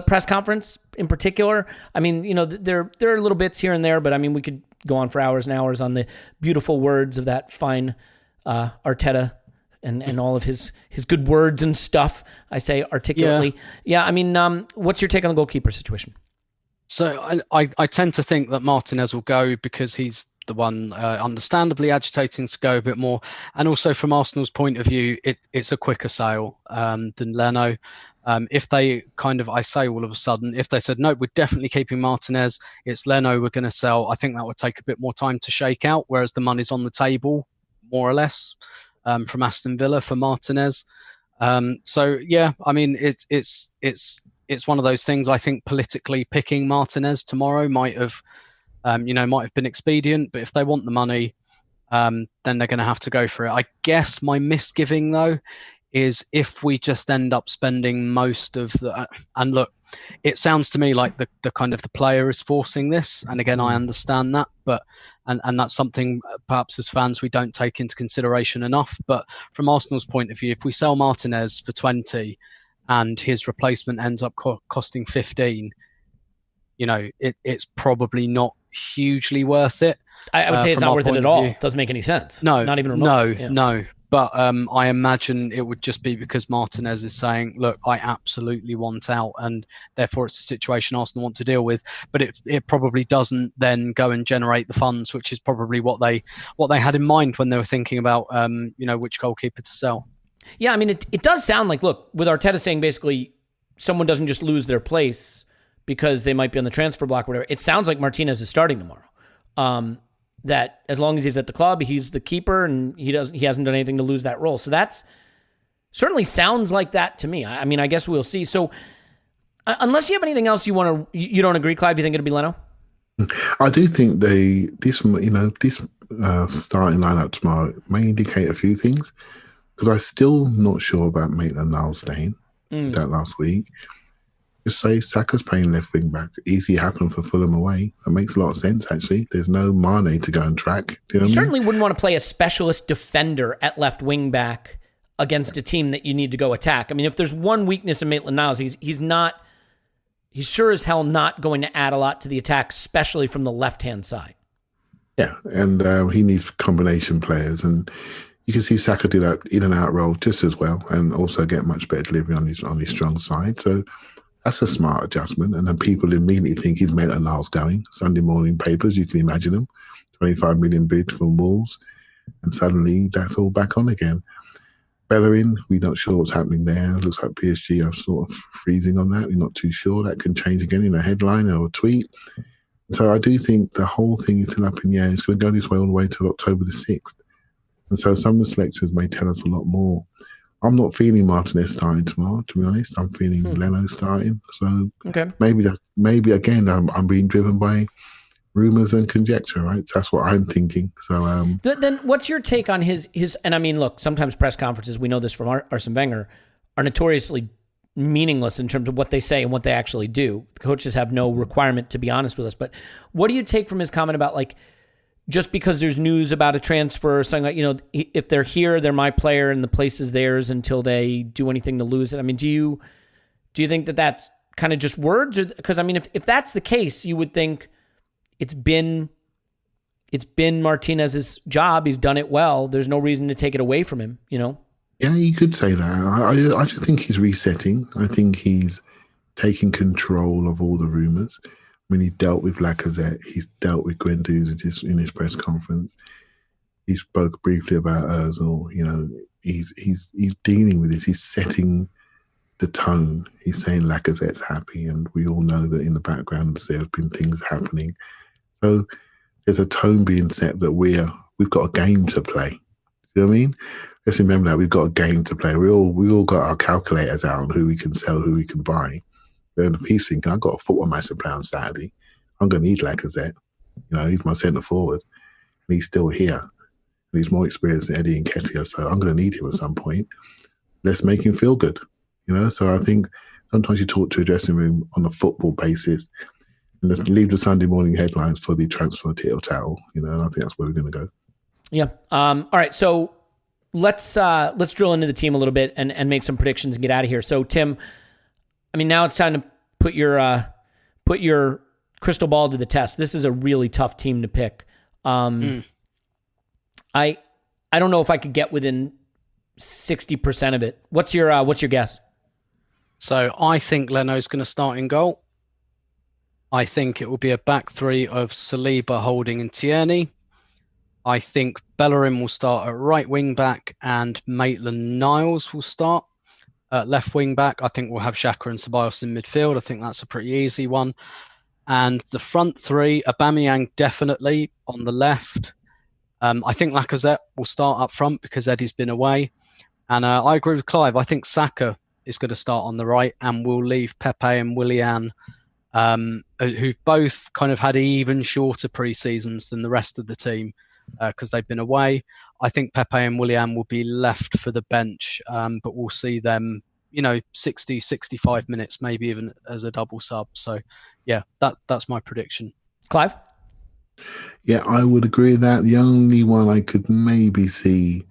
press conference in particular. I mean, there are little bits here and there, but I mean, we could go on for hours and hours on the beautiful words of that fine Arteta and all of his good words and stuff. I say articulately. Yeah. I mean, what's your take on the goalkeeper situation?
So I tend to think that Martinez will go because he's the one understandably agitating to go a bit more. And also from Arsenal's point of view, it's a quicker sale than Leno. If they I say all of a sudden, if they said, no, we're definitely keeping Martinez, it's Leno we're going to sell, I think that would take a bit more time to shake out, whereas the money's on the table, more or less, from Aston Villa for Martinez. So, yeah, I mean, it's one of those things. I think politically picking Martinez tomorrow might have been expedient, but if they want the money, then they're going to have to go for it. I guess my misgiving, though, is if we just end up spending most of the... And look, it sounds to me like the kind of the player is forcing this. And again, I understand that, but and that's something perhaps as fans we don't take into consideration enough. But from Arsenal's point of view, if we sell Martinez for 20 and his replacement ends up costing 15, it's probably not hugely worth it.
I would say it's not worth it at all. It doesn't make any sense.
No,
not even remotely.
No. But I imagine it would just be because Martinez is saying, look, I absolutely want out, and therefore it's a situation Arsenal want to deal with. But it probably doesn't then go and generate the funds, which is probably what they had in mind when they were thinking about which goalkeeper to sell.
Yeah, I mean, it does sound like, look, with Arteta saying basically someone doesn't just lose their place because they might be on the transfer block or whatever. It sounds like Martinez is starting tomorrow. That as long as he's at the club, he's the keeper, and he hasn't done anything to lose that role. So that's certainly sounds like that to me. I mean, I guess we'll see. So unless you have anything else you don't agree, Clive, you think it'll be Leno?
I do think this starting lineup tomorrow may indicate a few things, because I'm still not sure about Maitland-Niles staying that last week. Just say Saka's playing left wing back. Easy happened for Fulham away. That makes a lot of sense, actually. There's no Mane to go and track. Do you know what I mean?
Certainly wouldn't want to play a specialist defender at left wing back against a team that you need to go attack. I mean, if there's one weakness in Maitland-Niles, he's sure as hell not going to add a lot to the attack, especially from the left-hand side.
Yeah, and he needs combination players, and you can see Saka do that in and out role just as well, and also get much better delivery on his strong side. So that's a smart adjustment. And then people immediately think he's Maitland-Niles going. Sunday morning papers, you can imagine them. 25 million bid from Wolves. And suddenly that's all back on again. Bellerin, we're not sure what's happening there. Looks like PSG are sort of freezing on that. We're not too sure. That can change again in a headline or a tweet. So I do think the whole thing is still up in the air. It's going to go this way all the way till October the 6th. And so some of the selectors may tell us a lot more. I'm not feeling Martinez starting tomorrow, to be honest. I'm feeling Leno starting. So maybe again, I'm being driven by rumours and conjecture, right? That's what I'm thinking. So
then what's your take on his? And I mean, look, sometimes press conferences, we know this from Arsene Wenger, are notoriously meaningless in terms of what they say and what they actually do. The coaches have no requirement to be honest with us. But what do you take from his comment about, like, just because there's news about a transfer or something, like, if they're here, they're my player and the place is theirs until they do anything to lose it? I mean, do you think that that's kind of just words? Because I mean, if that's the case, you would think it's been Martinez's job. He's done it well. There's no reason to take it away from him, Yeah,
you could say that. I just think he's resetting. I think he's taking control of all the rumours. I mean, he dealt with Lacazette. He's dealt with Guendouzi in his press conference. He spoke briefly about Ozil. He's dealing with this. He's setting the tone. He's saying Lacazette's happy, and we all know that in the background there have been things happening. So there's a tone being set that we've got a game to play. You know what I mean? Let's remember that we've got a game to play. We all got our calculators out on who we can sell, who we can buy. They're in the piece thinking, I've got a football match to play on Saturday. I'm going to need Lacazette. He's my centre forward. And he's still here. And he's more experienced than Eddie Nketiah, so I'm going to need him at some point. Let's make him feel good. So I think sometimes you talk to a dressing room on a football basis, and let's leave the Sunday morning headlines for the transfer tittle-tattle, and I think that's where we're going to go.
Yeah. All right. So let's drill into the team a little bit and make some predictions and get out of here. So Tim, I mean, now it's time to put your crystal ball to the test. This is a really tough team to pick. I don't know if I could get within 60% of it. What's your guess?
So I think Leno's going to start in goal. I think it will be a back three of Saliba, Holding, and Tierney. I think Bellerin will start at right wing back and Maitland-Niles will start at left wing back. I think we'll have Xhaka and Ceballos in midfield. I think that's a pretty easy one. And the front three, Aubameyang definitely on the left. I think Lacazette will start up front because Eddie's been away. And I agree with Clive. I think Saka is going to start on the right and we'll leave Pepe and Willian, who've both kind of had even shorter pre-seasons than the rest of the team because they've been away. I think Pepe and Willian will be left for the bench, but we'll see them, 60, 65 minutes, maybe even as a double sub. So, yeah, that's my prediction.
Clive?
Yeah, I would agree with that. The only one I could maybe see,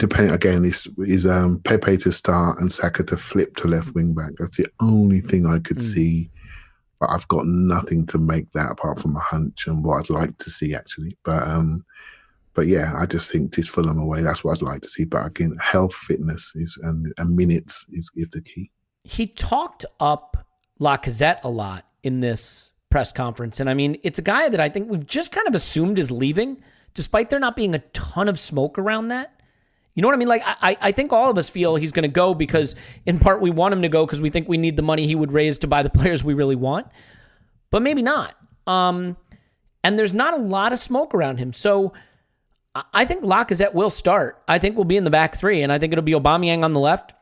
is Pepe to start and Saka to flip to left wing back. That's the only thing I could see. But I've got nothing to make that apart from a hunch and what I'd like to see, actually. But yeah, I just think this Fulham away, that's what I'd like to see. But again, health, fitness and minutes is the key.
He talked up Lacazette a lot in this press conference. And I mean, it's a guy that I think we've just kind of assumed is leaving, despite there not being a ton of smoke around that. You know what I mean? Like, I think all of us feel he's going to go because, in part, we want him to go because we think we need the money he would raise to buy the players we really want. But maybe not. And there's not a lot of smoke around him. So I think Lacazette will start. I think we'll be in the back three, and I think it'll be Aubameyang on the left,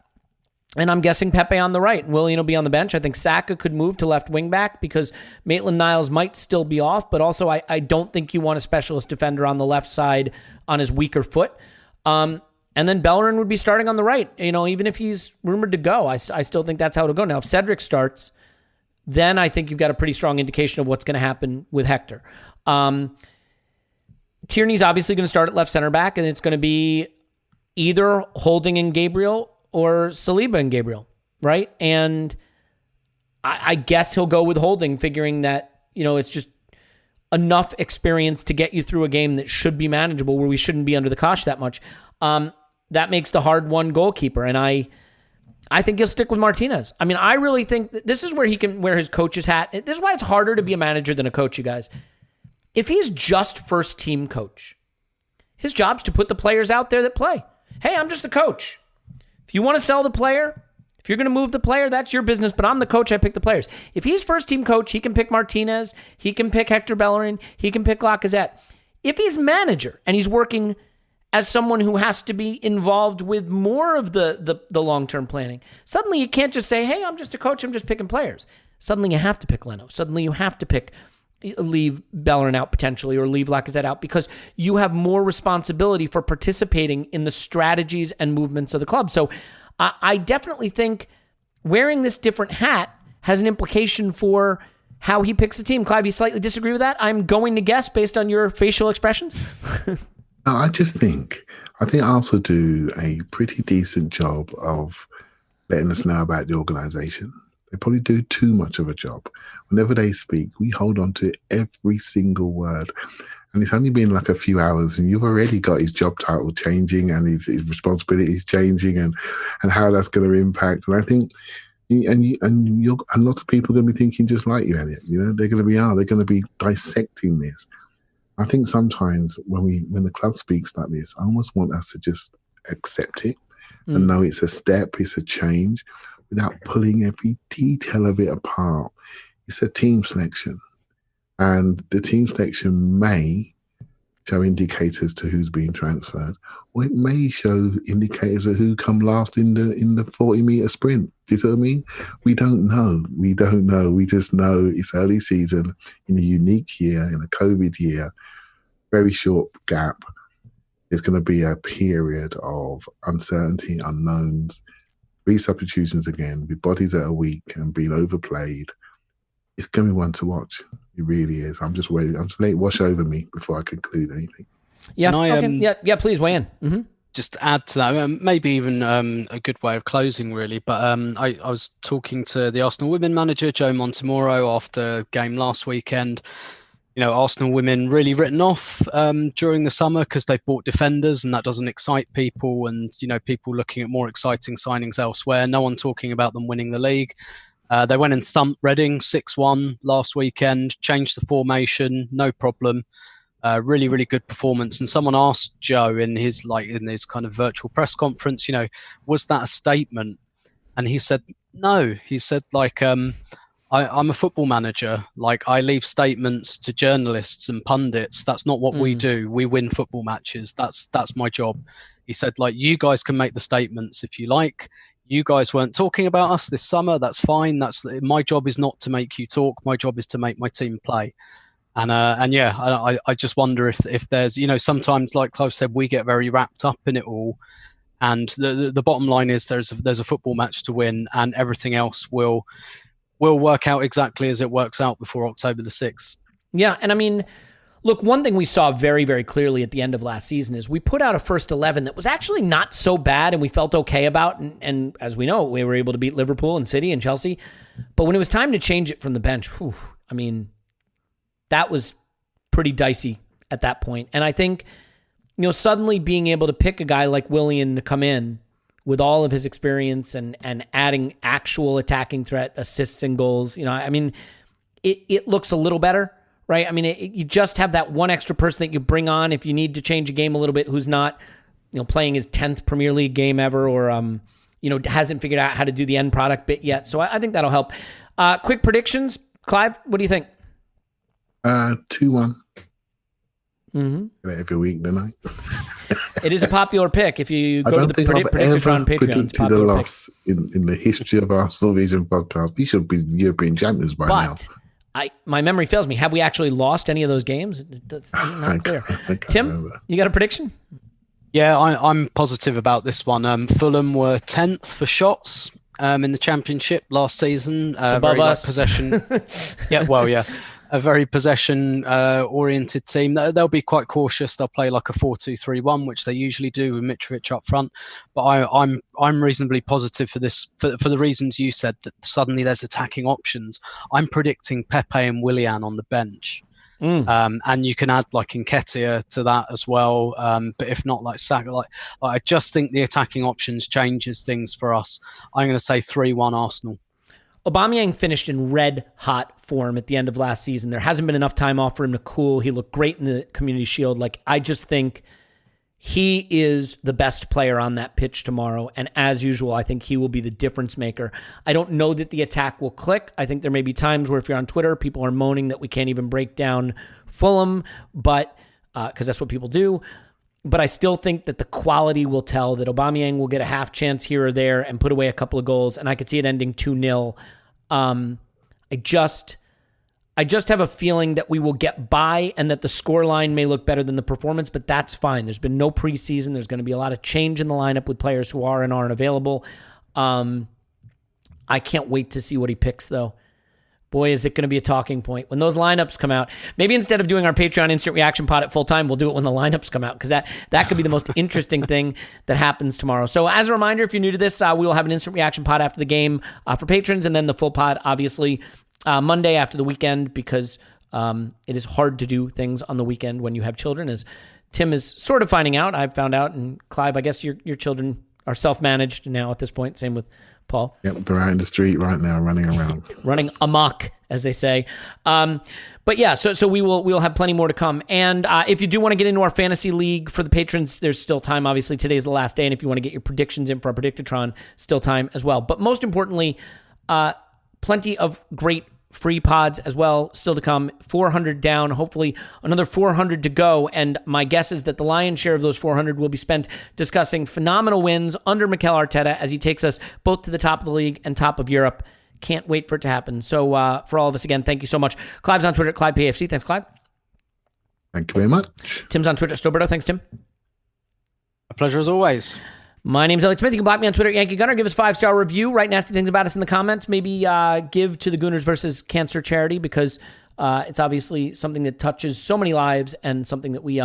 and I'm guessing Pepe on the right, and Willian will be on the bench. I think Saka could move to left wing back because Maitland-Niles might still be off, but also I don't think you want a specialist defender on the left side on his weaker foot. And then Bellerin would be starting on the right. Even if he's rumored to go, I still think that's how it'll go. Now, if Cedric starts, then I think you've got a pretty strong indication of what's going to happen with Hector. Tierney's obviously going to start at left center back, and it's going to be either Holding and Gabriel or Saliba and Gabriel, right? And I guess he'll go with Holding, figuring that, it's just enough experience to get you through a game that should be manageable, where we shouldn't be under the cosh that much. That makes the hard-won goalkeeper, and I think he'll stick with Martinez. I mean, I really think that this is where he can wear his coach's hat. This is why it's harder to be a manager than a coach, you guys. If he's just first-team coach, his job's to put the players out there that play. Hey, I'm just the coach. If you want to sell the player, if you're going to move the player, that's your business, but I'm the coach, I pick the players. If he's first-team coach, he can pick Martinez, he can pick Hector Bellerin, he can pick Lacazette. If he's manager and he's working as someone who has to be involved with more of the long-term planning, suddenly you can't just say, hey, I'm just a coach, I'm just picking players. Suddenly you have to pick Leno. Suddenly you have to leave Bellerin out potentially or leave Lacazette out because you have more responsibility for participating in the strategies and movements of the club. So I definitely think wearing this different hat has an implication for how he picks the team. Clive, you slightly disagree with that? I'm going to guess based on your facial expressions.
No, I think Arsenal do a pretty decent job of letting us know about the organisation. They probably do too much of a job. Whenever they speak, we hold on to every single word. And it's only been like a few hours and you've already got his job title changing and his responsibilities changing and how that's going to impact. And I think a lot of people are going to be thinking just like you, Elliot. They're going to be dissecting this. I think sometimes when the club speaks like this, I almost want us to just accept it and know it's a step, it's a change, without pulling every detail of it apart. It's a team selection. And the team selection may show indicators to who's being transferred, or it may show indicators of who come last in the 40-meter sprint. Do you see what I mean? We don't know. We just know it's early season in a unique year, in a COVID year, very short gap. There's going to be a period of uncertainty, unknowns, re-substitutions again, with bodies that are weak and being overplayed. It's going to be one to watch. It really is. I'm just waiting. I'm just letting it wash over me before I conclude anything.
Yeah.
And
Okay. Yeah. Please weigh in. Mm-hmm.
Just add to that, maybe even a good way of closing, really. But I was talking to the Arsenal women manager, Joe Montemuro, after game last weekend. Arsenal women really written off during the summer because they've bought defenders, and that doesn't excite people. And people looking at more exciting signings elsewhere. No one talking about them winning the league. They went and thumped Reading 6-1 last weekend. Changed the formation, no problem. Really, really good performance. And someone asked Joe in his kind of virtual press conference, was that a statement? And he said, no. He said, I'm a football manager. I leave statements to journalists and pundits. That's not what we do. We win football matches. That's my job. He said, you guys can make the statements if you like. You guys weren't talking about us this summer. That's fine. My job is not to make you talk. My job is to make my team play. And yeah, I just wonder if there's, sometimes, like Clive said, we get very wrapped up in it all. And the bottom line is there's a football match to win, and everything else will work out exactly as it works out before October the 6th.
Yeah. And I mean, look, one thing we saw very, very clearly at the end of last season is we put out a first 11 that was actually not so bad and we felt okay about. And as we know, we were able to beat Liverpool and City and Chelsea. But when it was time to change it from the bench, that was pretty dicey at that point. And I think, suddenly being able to pick a guy like Willian to come in with all of his experience and adding actual attacking threat, assists and goals, it looks a little better, right? I mean, you just have that one extra person that you bring on if you need to change a game a little bit, who's not, playing his 10th Premier League game ever, or, hasn't figured out how to do the end product bit yet. So I think that'll help. Quick predictions. Clive, what do you think?
2-1.
Mm-hmm.
Every week, don't I?
It is a popular pick. If you go to the Predictatron Patreon, it's a
a
popular
loss in the history of our Arsenal Vision podcast. We should be European champions by now.
My memory fails me. Have we actually lost any of those games? That's not clear. Tim, remember. You got a prediction?
Yeah, I'm positive about this one. Fulham were 10th for shots in the Championship last season.
Above us.
Possession. Yeah. A very possession-oriented team. They'll be quite cautious. They'll play like a 4-2-3-1, which they usually do with Mitrovic up front. But I'm reasonably positive for this for the reasons you said, that suddenly there's attacking options. I'm predicting Pepe and Willian on the bench. And you can add Nketiah to that as well. But if not, Saka, I just think the attacking options changes things for us. I'm going to say 3-1 Arsenal.
Aubameyang finished in red-hot form at the end of last season. There hasn't been enough time off for him to cool. He looked great in the Community Shield. I just think he is the best player on that pitch tomorrow. And as usual, I think he will be the difference maker. I don't know that the attack will click. I think there may be times where if you're on Twitter, people are moaning that we can't even break down Fulham, but because that's what people do. But I still think that the quality will tell that Aubameyang will get a half chance here or there and put away a couple of goals, and I could see it ending 2-0. I just have a feeling that we will get by and that the scoreline may look better than the performance, but that's fine. There's been no preseason. There's going to be a lot of change in the lineup with players who are and aren't available. I can't wait to see what he picks, though. Boy, is it going to be a talking point. When those lineups come out, maybe instead of doing our Patreon instant reaction pod at full time, we'll do it when the lineups come out, because that could be the most interesting thing that happens tomorrow. So as a reminder, if you're new to this, we will have an instant reaction pod after the game for patrons, and then the full pod, obviously, Monday after the weekend, because it is hard to do things on the weekend when you have children, as Tim is sort of finding out. I've found out, and Clive, I guess your children are self-managed now at this point. Same with Paul.
Yep, they're out in the street right now, running around,
running amok, as they say. But yeah, so we'll have plenty more to come. And if you do want to get into our fantasy league for the patrons, there's still time. Obviously, today's the last day, and if you want to get your predictions in for our Predictatron, still time as well. But most importantly, plenty of great free pods as well still to come. 400 down, hopefully another 400 to go, and my guess is that the lion's share of those 400 will be spent discussing phenomenal wins under Mikel Arteta as he takes us both to the top of the league and top of Europe. Can't wait for it to happen. So for all of us, again, thank you so much. Clive's on Twitter at ClivePAFC. Thanks, Clive.
Thank you very much.
Tim's on Twitter at Stoberto. Thanks, Tim.
A pleasure as always.
My name's Elliot Smith. You can block me on Twitter at Yankee Gunner. Give us a 5-star review. Write nasty things about us in the comments. Maybe give to the Gooners versus Cancer charity, because it's obviously something that touches so many lives and something that we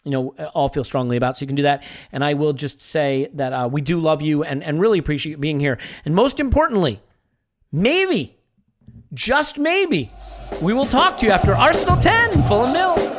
all feel strongly about. So you can do that. And I will just say that we do love you and really appreciate you being here. And most importantly, maybe, just maybe, we will talk to you after Arsenal 10, Fulham 0.